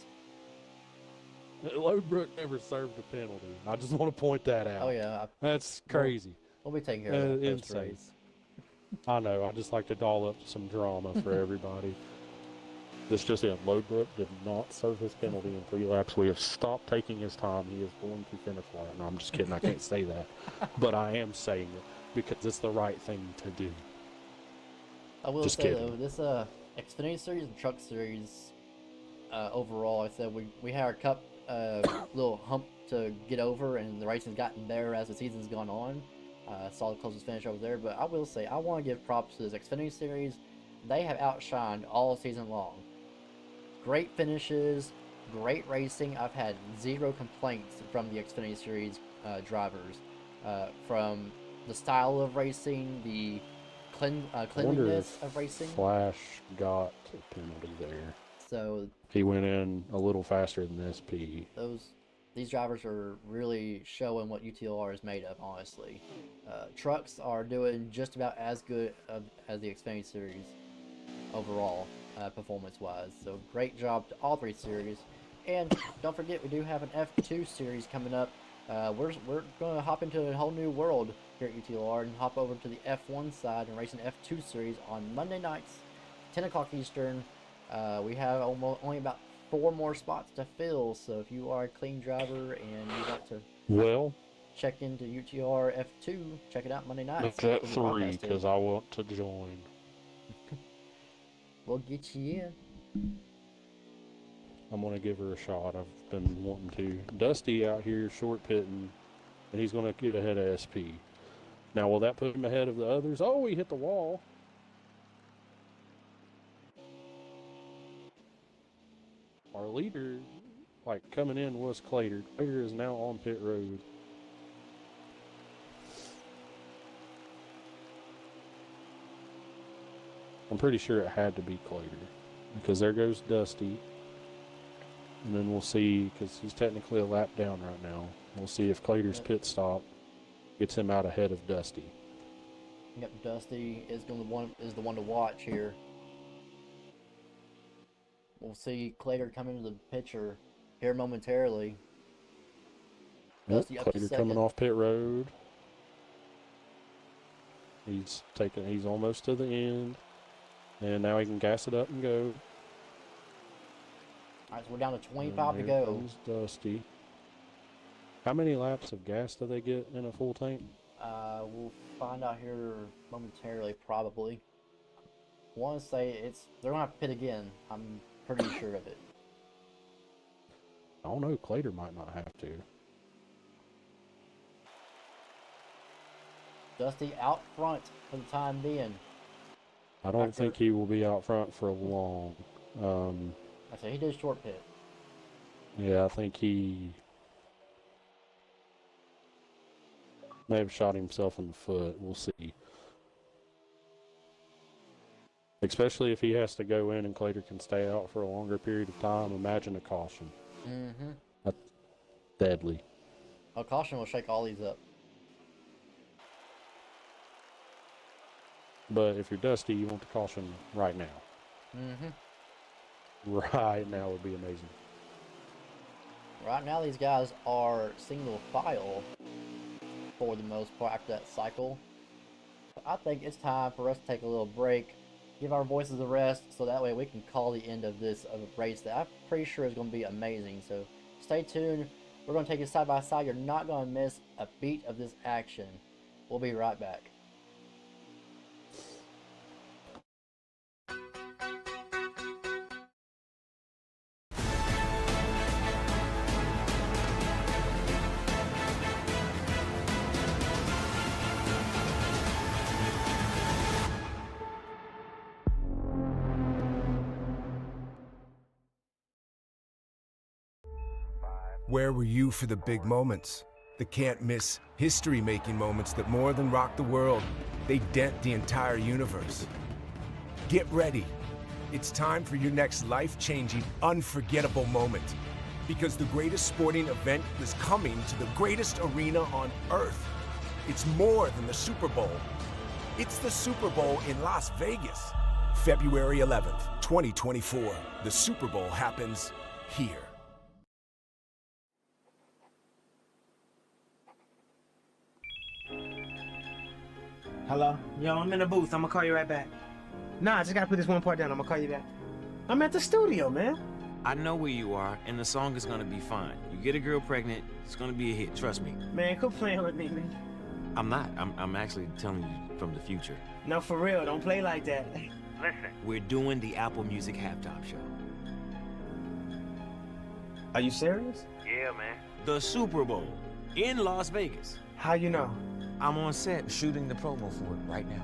Lodebrook never served a penalty. I just want to point that out. Oh yeah. That's crazy. We'll be taking care of that insane. I know. I just like to doll up some drama for everybody. This just in. Lodebrook did not serve his penalty in 3 laps. We have stopped taking his time. He is going to finish line. No, I'm just kidding. I can't say that. But I am saying it because it's the right thing to do. I will just say, kidding. though, this Xfinity Series and Truck Series, overall, like I said, we had our Cup little hump to get over, and the racing's gotten better as the season's gone on. Saw the closest finish over there, but I will say, I want to give props to this Xfinity Series. They have outshined all season long. Great finishes, great racing. I've had zero complaints from the Xfinity Series drivers, from the style of racing, the I wonder cleanliness of if racing. Flash got a penalty there. So He went in a little faster than SP. these drivers are really showing what UTLR is made of. Honestly, trucks are doing just about as good as the Xfinity Series overall, performance-wise. So great job to all three series. And don't forget, we do have an F2 series coming up. We're going to hop into a whole new world here at UTLR and hop over to the F1 side and race an F2 series on Monday nights, 10 o'clock Eastern. We have only about 4 more spots to fill, so if you are a clean driver and you want to Well, check into UTR F2, check it out Monday nights. it's at 3 because I want to join. We'll get you in. I'm going to give her a shot. I've been wanting to. Dusty out here short pitting, and he's going to get ahead of SP. Now, will that put him ahead of the others? Oh, he hit the wall. Our leader, like, coming in was Clater. Clater is now on pit road. I'm pretty sure it had to be Clater, because there goes Dusty. And then we'll see, because he's technically a lap down right now. We'll see if Clater's pit stop gets him out ahead of Dusty. Yep, Dusty is the one to watch here. We'll see Clater come into the picture here momentarily. Dusty up to Clater second. coming off pit road. He's almost to the end. And now he can gas it up and go. All right, so we're down to 25 to go. Comes Dusty. How many laps of gas do they get in a full tank? We'll find out here momentarily, probably. I want to say they're gonna have to pit again. I'm pretty sure of it. I don't know. Clater might not have to. Dusty out front for the time being. I don't think he will be out front for long. I say he did short pit. Yeah, I think he may have shot himself in the foot. We'll see. Especially if he has to go in and Clater can stay out for a longer period of time. Imagine a caution. Mm-hmm. That's deadly. A caution will shake all these up. But if you're Dusty, you want the caution right now. Mm-hmm. Right now would be amazing. Right now, these guys are single file for the most part after that cycle. But I think it's time for us to take a little break, give our voices a rest, so that way we can call the end of this race that I'm pretty sure is going to be amazing. So stay tuned. We're going to take it side by side. You're not going to miss a beat of this action. We'll be right back. Where were you for the big moments? The can't-miss, history-making moments that more than rock the world, they dent the entire universe. Get ready. It's time for your next life-changing, unforgettable moment. Because the greatest sporting event is coming to the greatest arena on Earth. It's more than the Super Bowl. It's the Super Bowl in Las Vegas. February 11th, 2024. The Super Bowl happens here. Hello? Yo, I'm in the booth. I'm gonna call you right back. Nah, I just gotta put this one part down. I'm gonna call you back. I'm at the studio, man. I know where you are, and the song is gonna be fine. You get a girl pregnant, it's gonna be a hit, trust me. Man, quit playing with me, man. I'm not. I'm actually telling you from the future. No, for real. Don't play like that. Listen. We're doing the Apple Music halftime show. Are you serious? Yeah, man. The Super Bowl in Las Vegas. How you know? I'm on set shooting the promo for it right now.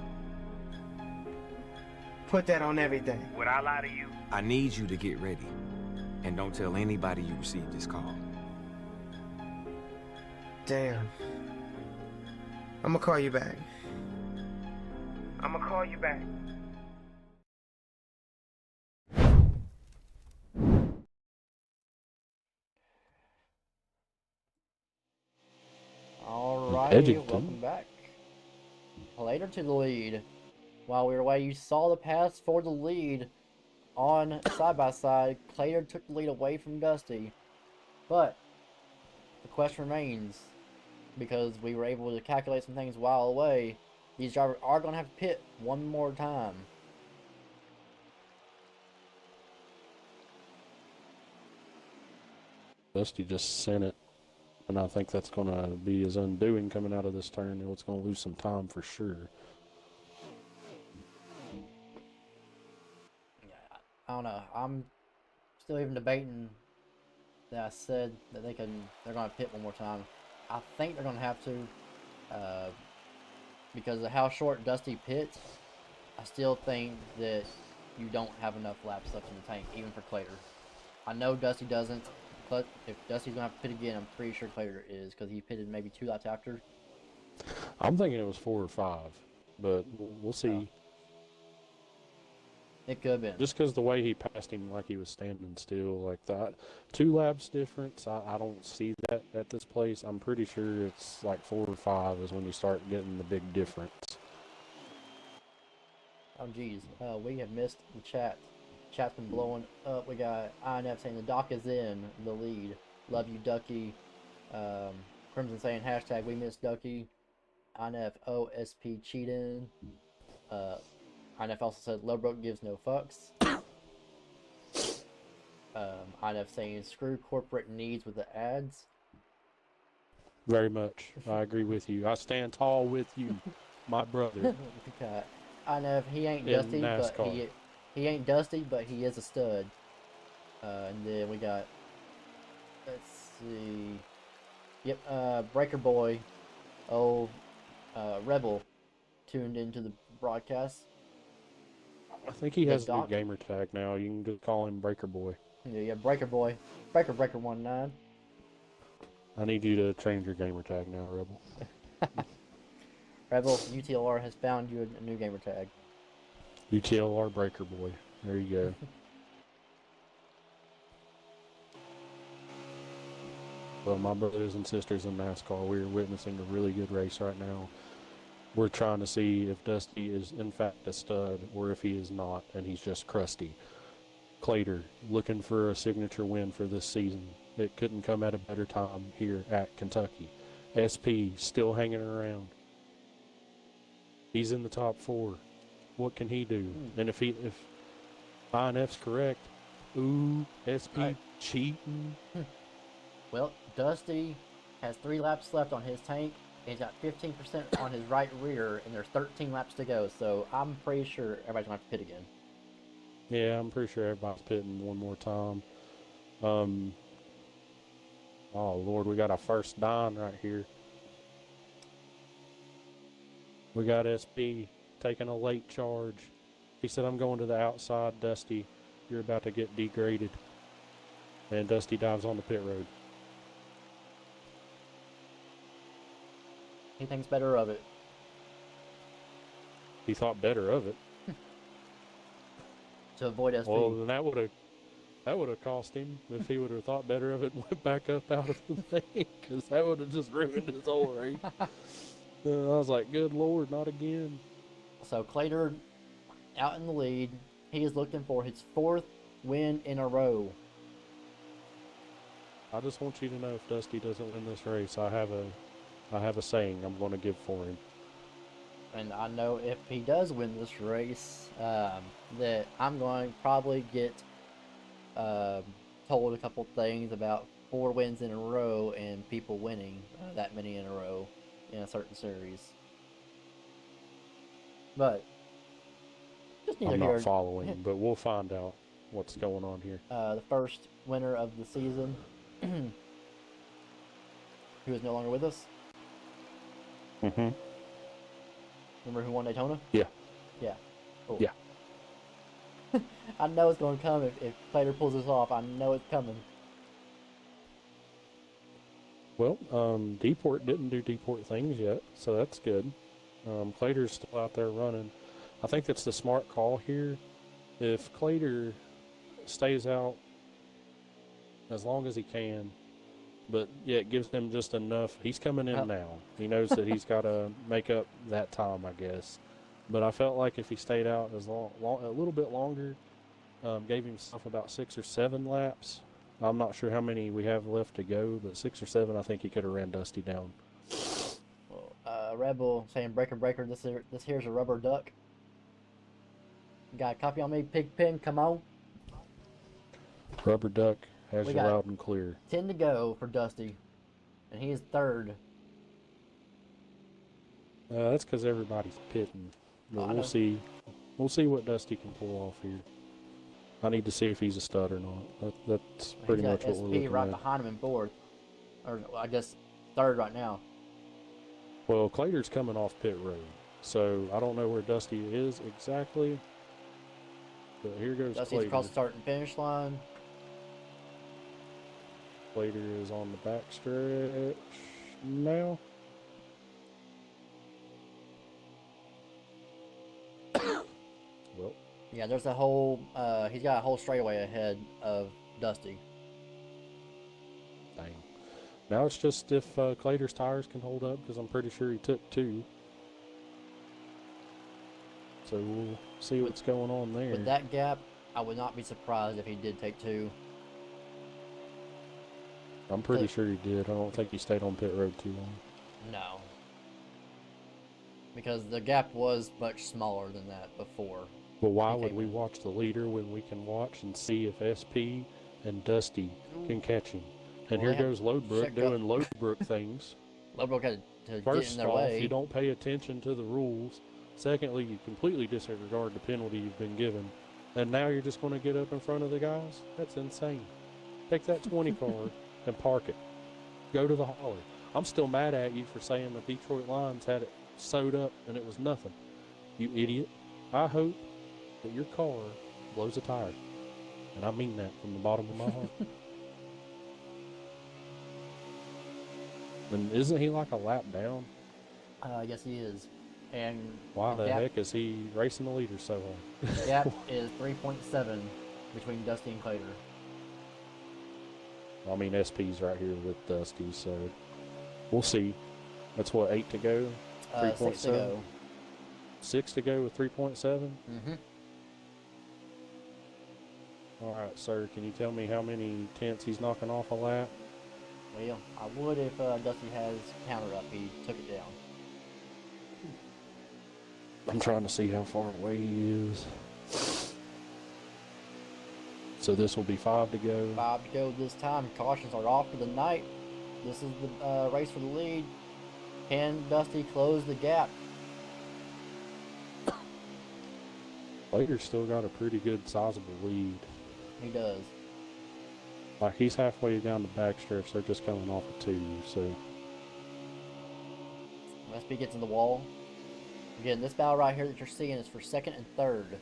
Put that on everything. Would I lie to you? I need you to get ready. And don't tell anybody you received this call. Damn. I'm gonna call you back. I'm gonna call you back. Alrighty, Edgington. welcome back. Later to the lead. While we were away, you saw the pass for the lead on side by side. Clater took the lead away from Dusty. But the question remains, because we were able to calculate some things while away, these drivers are going to have to pit one more time. Dusty just sent it, and I think that's going to be his undoing coming out of this turn. It's going to lose some time for sure. I don't know. I'm still even debating that I said that they're going to pit one more time. I think they're going to have to, because of how short Dusty pits. I still think that you don't have enough laps left in the tank, even for Clater. I know Dusty doesn't, but if Dusty's going to have to pit again, I'm pretty sure Clater is, because he pitted maybe 2 laps after. I'm thinking it was 4 or 5, but we'll see. It could have been. Just because the way he passed him like he was standing still, like that, 2 laps difference, I don't see that at this place. I'm pretty sure it's like 4 or 5 is when you start getting the big difference. Oh, geez. We have missed the chat. Chat's been blowing up. We got INF saying the dock is in the lead. Love you, Ducky. Crimson saying hashtag we miss Ducky. INF OSP cheating. INF also said Lowbrook gives no fucks. INF saying screw corporate needs with the ads. Very much. I agree with you. I stand tall with you, my brother. Okay. INF, he ain't In Dusty, but NASCAR. he ain't Dusty, but he is a stud. And then we got, let's see. Yep, Breaker Boy, Rebel, tuned into the broadcast. I think he has a new Doc? gamer tag now. You can just call him Breaker Boy. Yeah, Breaker Boy. Breaker 19. I need you to change your gamer tag now, Rebel. Rebel, UTLR has found you a new gamer tag. UTLR Breaker Boy. There you go. Well, my brothers and sisters in NASCAR, we're witnessing a really good race right now. We're trying to see if Dusty is in fact a stud or if he is not and he's just crusty. Clater looking for a signature win for this season. It couldn't come at a better time here at Kentucky. SP still hanging around. He's in the top 4. What can he do? And if INF's correct, ooh, SP cheating. Well, Dusty has 3 laps left on his tank. He's got 15% on his right rear, and there's 13 laps to go. So I'm pretty sure everybody's gonna have to pit again. Yeah, I'm pretty sure everybody's pitting one more time. Oh Lord, we got a first down right here. We got SP taking a late charge. He said, I'm going to the outside, Dusty. You're about to get degraded. And Dusty dives on the pit road. He thinks better of it. He thought better of it. To avoid SP. Well, then that would have cost him if he would have thought better of it and went back up out of the thing, because that would have just ruined his whole race. I was like, good Lord, not again. So Clater out in the lead. He is looking for his 4th win in a row. I just want you to know, if Dusty doesn't win this race, I have a saying I'm going to give for him. And I know if he does win this race, that I'm going to probably get told a couple things about 4 wins in a row and people winning that many in a row in a certain series. But just neither I'm here. not following, but we'll find out what's going on here. The first winner of the season, who is no longer with us. Mm-hmm. Remember who won Daytona? Yeah. Yeah. Cool. Yeah. I know it's going to come if Clater pulls this off. I know it's coming. Well, Deport didn't do Deport things yet, so that's good. Clater's still out there running. I think that's the smart call here. If Clater stays out as long as he can, but yeah, it gives him just enough. He's coming in now. He knows that he's got to make up that time, I guess. But I felt like if he stayed out as long a little bit longer, gave himself about 6 or 7 laps. I'm not sure how many we have left to go, but 6 or 7, I think he could have ran Dusty down. Well, Red Bull saying breaker, breaker. This here's a rubber duck. You got a copy on me, Pigpen? Come on. Rubber Duck has We you got loud and clear. 10 to go for Dusty, and he is third. That's because everybody's pitting. But we'll see. We'll see what Dusty can pull off here. I need to see if he's a stud or not. That's pretty much what we're looking right at. behind him in fourth, or I guess third right now. Well, Clater's coming off pit road, so I don't know where Dusty is exactly. But here goes Dusty's Clater. across the start and finish line. Clater is on the back stretch now. Well, Yeah, there's a whole. He's got a whole straightaway ahead of Dusty. dang. Now it's just if Clater's tires can hold up, because I'm pretty sure he took 2. So we'll see what's going on there. With that gap, I would not be surprised if he did take 2. I'm pretty sure he did. I don't think he stayed on pit road too long. No. Because the gap was much smaller than that before. Well, why He would came we in. watch the leader when we can watch and see if SP and Dusty can catch him? And Well, here goes Lodebrook check doing Lodebrook things. Lobrook had to get in First their off, way. you don't pay attention to the rules. Secondly, you completely disregard the penalty you've been given. And now you're just going to get up in front of the guys? That's insane. Take that 20 car and park it. Go to the hauler. I'm still mad at you for saying the Detroit Lions had it sewed up and it was nothing. You idiot. I hope that your car blows a tire. And I mean that from the bottom of my heart. And isn't he like a lap down? Yes, he is. And Why the gap, heck is he racing the leader so hard? gap is 3.7 between Dusty and Clater. I mean, SP's right here with Dusty, so we'll see. That's what, 8 to go? 6 to go. 6 to go with 3.7? Mm-hmm. All right, sir, can you tell me how many tenths he's knocking off a lap? Well, I would if Dusty has counter up. He took it down. I'm trying to see how far away he is. So this will be 5 to go. 5 to go this time. Cautions are off for the night. This is the race for the lead. Can Dusty close the gap? Slater's still got a pretty good sizable lead. He does. Like, he's halfway down the backstretch. They're just coming off of 2, so. SP gets in the wall. Again, this battle right here that you're seeing is for second and third.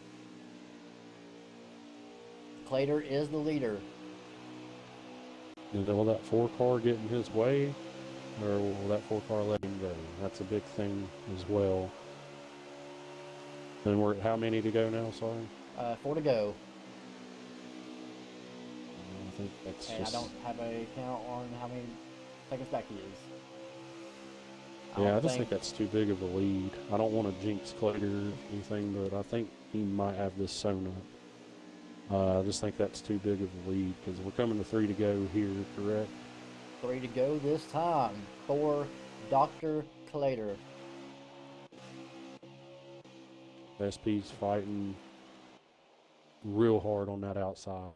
Clater is the leader. And will that 4 car get in his way? Or will that 4 car let him go? That's a big thing as well. And we're at how many to go now, sorry? 4 to go. I think that's And just... I don't have a count on how many seconds back he is. Yeah, I just think that's too big of a lead. I don't want to jinx Clater or anything, but I think he might have this sewn up. I just think that's too big of a lead because we're coming to 3 to go here, correct? 3 to go this time for Dr. Clater. SP's fighting real hard on that outside.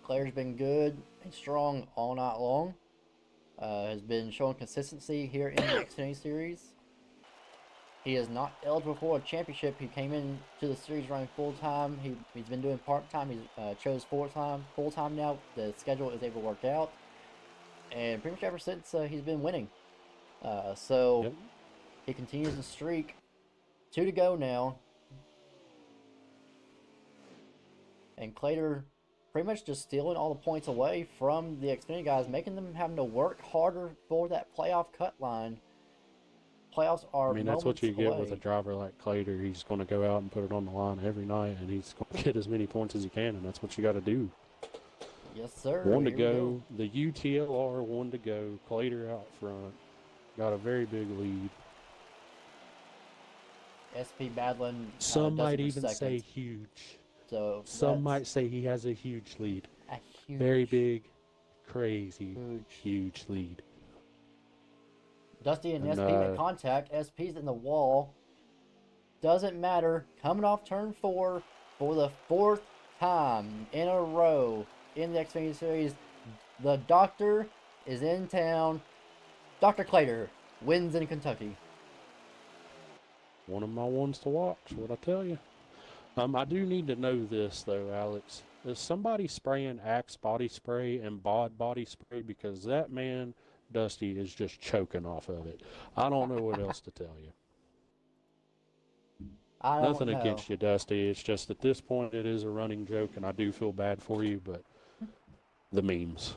Clater's been good and strong all night long. Has been showing consistency here in the Xfinity Series. He is not eligible for a championship. He came in to the series running full time. He's been doing part time. He's chose full time now. The schedule is able to work out, and pretty much ever since he's been winning. So Yep. he continues the streak. 2 to go now. And Clater pretty much just stealing all the points away from the Xfinity guys, making them having to work harder for that playoff cut line. Playoffs I are mean, that's what moments you get with a away. driver like Clater. He's going to go out and put it on the line every night, and he's going to get as many points as he can, and that's what you got to do. Yes, sir. One to Here we go. go. The UTLR, one to go. Clater out front. Got a very big lead. SP battling Some Dusty might for even say second. huge. So Some that's might say he has a huge lead. a Very huge, big, crazy, huge. huge lead. Dusty and And SP make contact. SP's in the wall. Doesn't matter. Coming off turn 4 for the 4th time in a row in the Xfinity Series. The doctor is in town. Dr. Clater wins in Kentucky. one of my ones to watch, what I tell you. I do need to know this, though, Alex. Is somebody spraying Axe body spray and Bod body spray? Because that man, Dusty, is just choking off of it. I don't know what else to tell you. I don't Nothing know. against you, Dusty. It's just at this point it is a running joke, and I do feel bad for you, but the memes.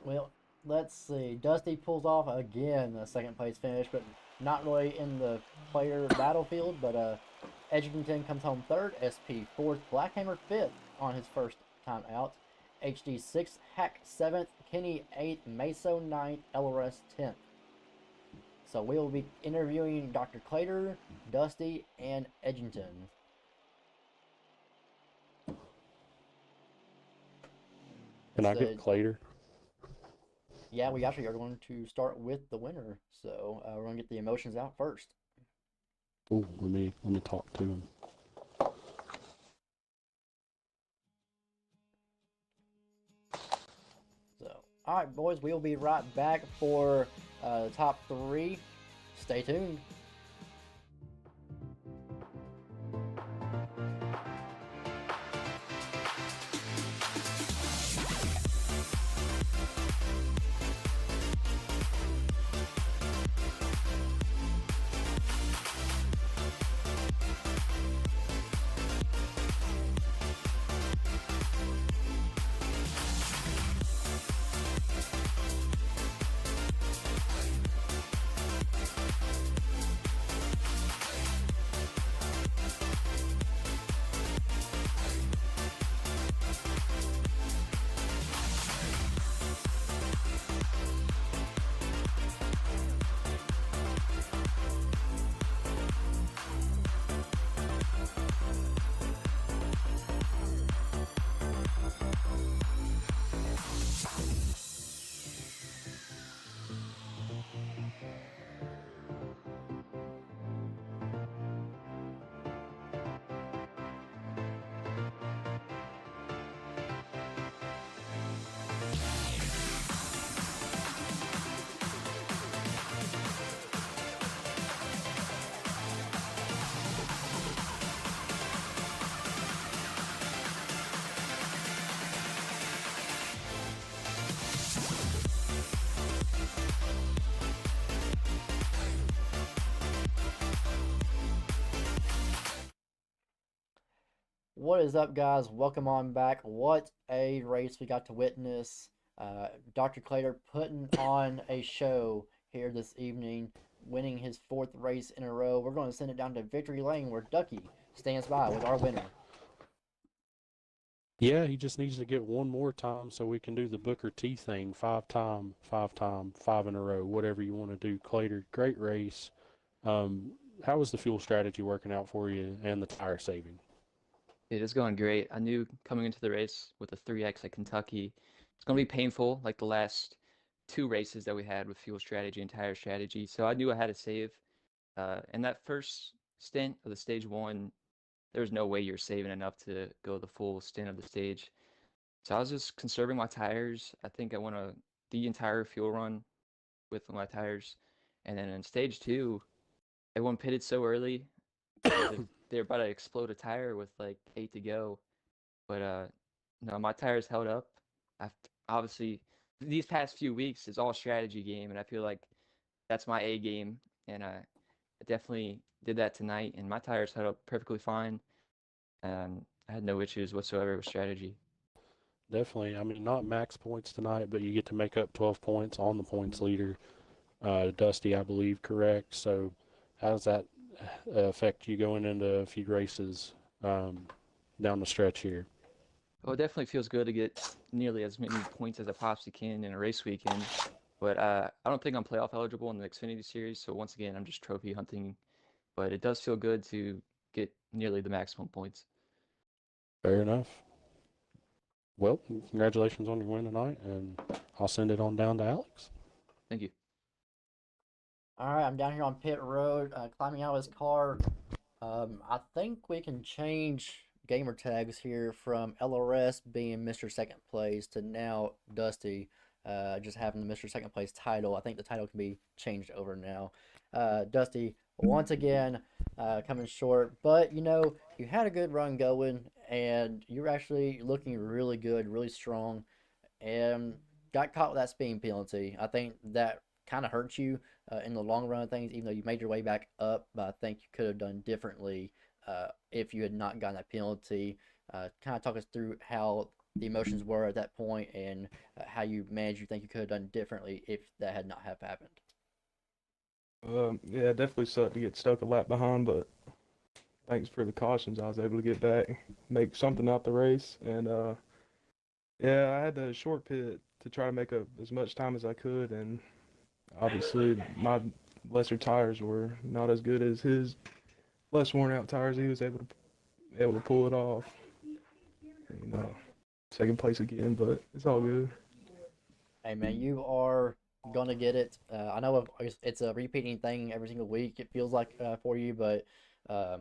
Well, let's see. Dusty pulls off again a second place finish, but not really in the player battlefield. But Edgerton comes home third, SP fourth, Blackhammer fifth on his first time out, HD sixth, Hack seventh, Kenny eighth, Meso ninth, LRS 10th. So we will be interviewing Dr. Clater, Dusty, and Edgerton. Can I get Clater? Yeah, we actually are going to start with the winner. So we're going to get the emotions out first. Ooh, let me talk to him. So, all right, boys, we'll be right back for the top 3. Stay tuned. What is up, guys? Welcome on back. What a race we got to witness. Dr. Clater putting on a show here this evening, winning his 4th race in a row. We're going to send it down to Victory Lane where Ducky stands by with our winner. Yeah, he just needs to get one more time so we can do the Booker T thing. 5 in a row, whatever you want to do. Clater, great race. How was the fuel strategy working out for you and the tire saving? It is going great. I knew coming into the race with a 3X at Kentucky, it's going to be painful like the last 2 races that we had with fuel strategy and tire strategy. So I knew I had to save. And that first stint of the stage 1, there's no way you're saving enough to go the full stint of the stage. So I was just conserving my tires. I think I went the entire fuel run with my tires. And then in stage 2, everyone pitted so early as if they're about to explode a tire with like 8 to go. But no, my tires held up. Obviously these past few weeks is all strategy game, and I feel like that's my A game, and I definitely did that tonight, and my tires held up perfectly fine, and I had no issues whatsoever with strategy. Definitely. I mean, not max points tonight, but you get to make up 12 points on the points leader. Dusty, I believe, correct. So, how does that affect you going into a few races down the stretch here? Well, it definitely feels good to get nearly as many points as I possibly can in a race weekend, but I don't think I'm playoff eligible in the Xfinity series, so once again, I'm just trophy hunting, but it does feel good to get nearly the maximum points. Fair enough. Well, congratulations on your win tonight, and I'll send it on down to Alex. Thank you. All right, I'm down here on pit road, climbing out of his car. I think we can change gamer tags here from LRS being Mr. Second Place to now Dusty just having the Mr. Second Place title. I think the title can be changed over now. Dusty, once again, coming short, but you had a good run going and you're actually looking really good, really strong, and got caught with that speeding penalty. I think that kind of hurt you in the long run of things, even though you made your way back up. But I think you could have done differently if you had not gotten that penalty. Kind of talk us through how the emotions were at that point and how you managed. You think you could have done differently if that had not have happened. Yeah, it definitely sucked to get stuck a lap behind, but thanks for the cautions, I was able to get back, make something out the race, and yeah, I had the short pit to try to make up as much time as I could, and obviously my lesser tires were not as good as his less worn out tires. He was able to pull it off. Second place again, but it's all good. Hey man, you are gonna get it. I know it's a repeating thing every single week. It feels like for you, but uh,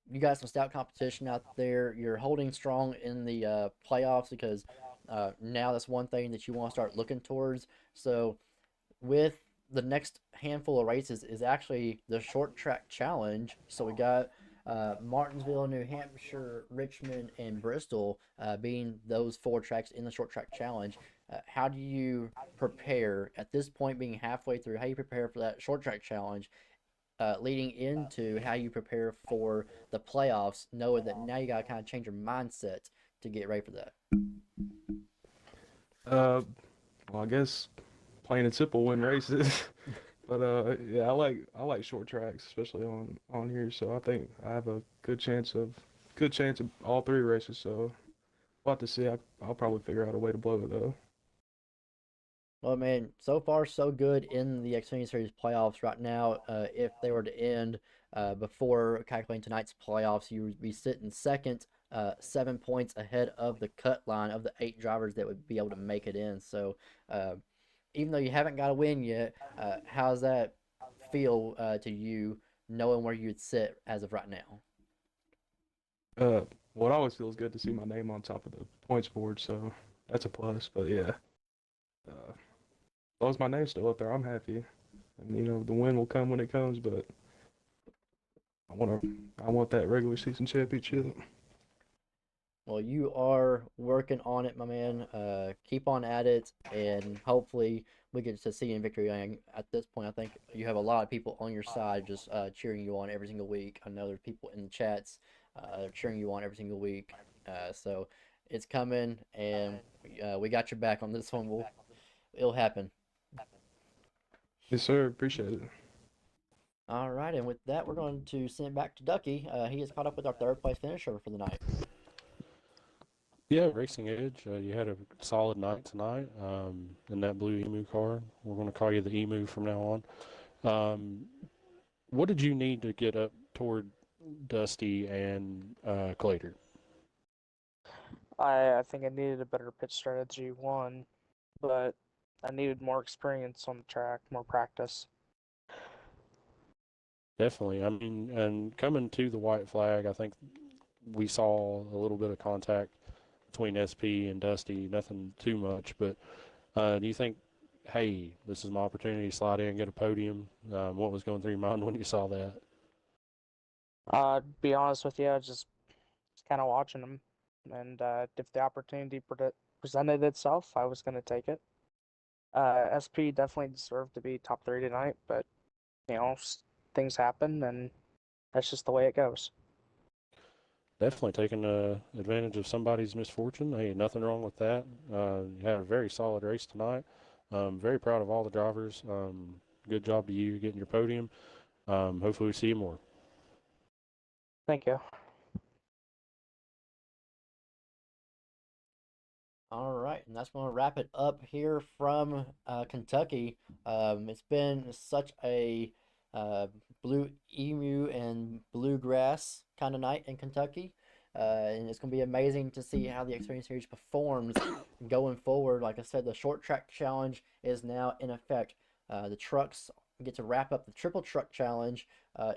you got some stout competition out there. You're holding strong in the playoffs because now that's one thing that you want to start looking towards. So with the next handful of races is actually the short track challenge. So we got Martinsville, New Hampshire, Richmond, and Bristol being those four tracks in the short track challenge. How do you prepare at this point, being halfway through? How you prepare for that short track challenge, leading into how you prepare for the playoffs, knowing that now you got to kind of change your mindset to get ready for that? Well, I guess plain and simple, win races. But yeah, I like short tracks, especially on here. So I think I have a good chance of all three races. So we'll have to see. I'll probably figure out a way to blow it though. Well, man, so far so good in the Xfinity Series playoffs right now. If they were to end before calculating tonight's playoffs, you would be sitting second, 7 points ahead of the cut line of the 8 drivers that would be able to make it in. So, even though you haven't got a win yet, how's that feel to you, knowing where you'd sit as of right now? Uh, what always feels good to see my name on top of the points board. So that's a plus. But yeah, as long as my name's still up there, I'm happy. And the win will come when it comes. But I want that regular season championship. Well, you are working on it, my man. Keep on at it, and hopefully we get to see you in victory lane. At this point, I think you have a lot of people on your side just cheering you on every single week. I know there's people in the chats cheering you on every single week. So it's coming, and we got your back on this one. It'll happen. Yes, sir. Appreciate it. All right, and with that, we're going to send it back to Ducky. He is caught up with our third place finisher for the night. Yeah, Racing Edge, you had a solid night tonight in that blue emu car. We're going to call you the emu from now on. What did you need to get up toward Dusty and Clater? I think I needed a better pitch strategy, one, but I needed more experience on the track, more practice. Definitely. I mean, and coming to the white flag, I think we saw a little bit of contact between SP and Dusty, nothing too much, but do you think, hey, this is my opportunity to slide in and get a podium? What was going through your mind when you saw that? To be honest with you, just kind of watching them, and if the opportunity presented itself, I was going to take it. SP definitely deserved to be top 3 tonight, but things happen, and that's just the way it goes. Definitely taking advantage of somebody's misfortune. Hey, nothing wrong with that. You had a very solid race tonight. Very proud of all the drivers. Good job to you getting your podium. Hopefully we see you more. Thank you. All right, and that's going to wrap it up here from Kentucky. It's been such a blue emu and bluegrass kind of night in Kentucky. And it's going to be amazing to see how the Xfinity Series performs going forward. Like I said, the short track challenge is now in effect. The trucks get to wrap up the triple truck challenge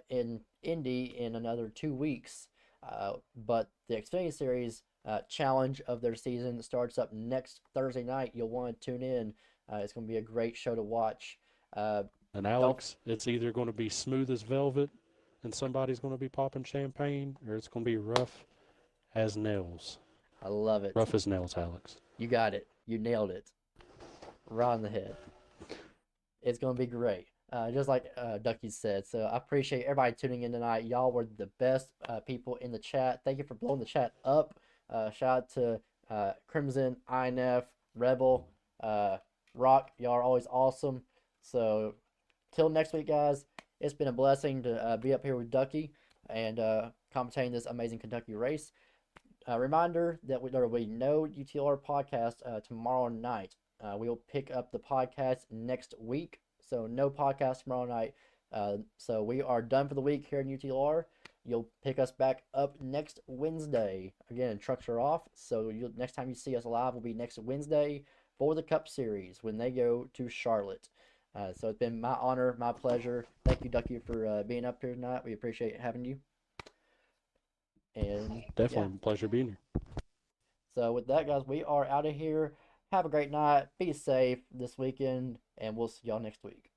in Indy in another 2 weeks. But the Xfinity Series challenge of their season starts up next Thursday night. You'll want to tune in. It's going to be a great show to watch. And Alex, it's either going to be smooth as velvet and somebody's going to be popping champagne, or it's going to be rough as nails. I love it. Rough as nails, Alex. You got it. You nailed it. Right on the head. It's going to be great. Just like Ducky said. So I appreciate everybody tuning in tonight. Y'all were the best people in the chat. Thank you for blowing the chat up. Shout out to Crimson, INF, Rebel, Rock. Y'all are always awesome. So till next week, guys, it's been a blessing to be up here with Ducky and commentating this amazing Kentucky race. Reminder that there will be no UTLR podcast tomorrow night. We'll pick up the podcast next week. So no podcast tomorrow night. So we are done for the week here in UTLR. You'll pick us back up next Wednesday. Again, trucks are off. So next time you see us live will be next Wednesday for the Cup Series when they go to Charlotte. So it's been my honor, my pleasure. Thank you, Ducky, for being up here tonight. We appreciate having you. And Definitely a pleasure being here. So with that, guys, we are out of here. Have a great night. Be safe this weekend, and we'll see y'all next week.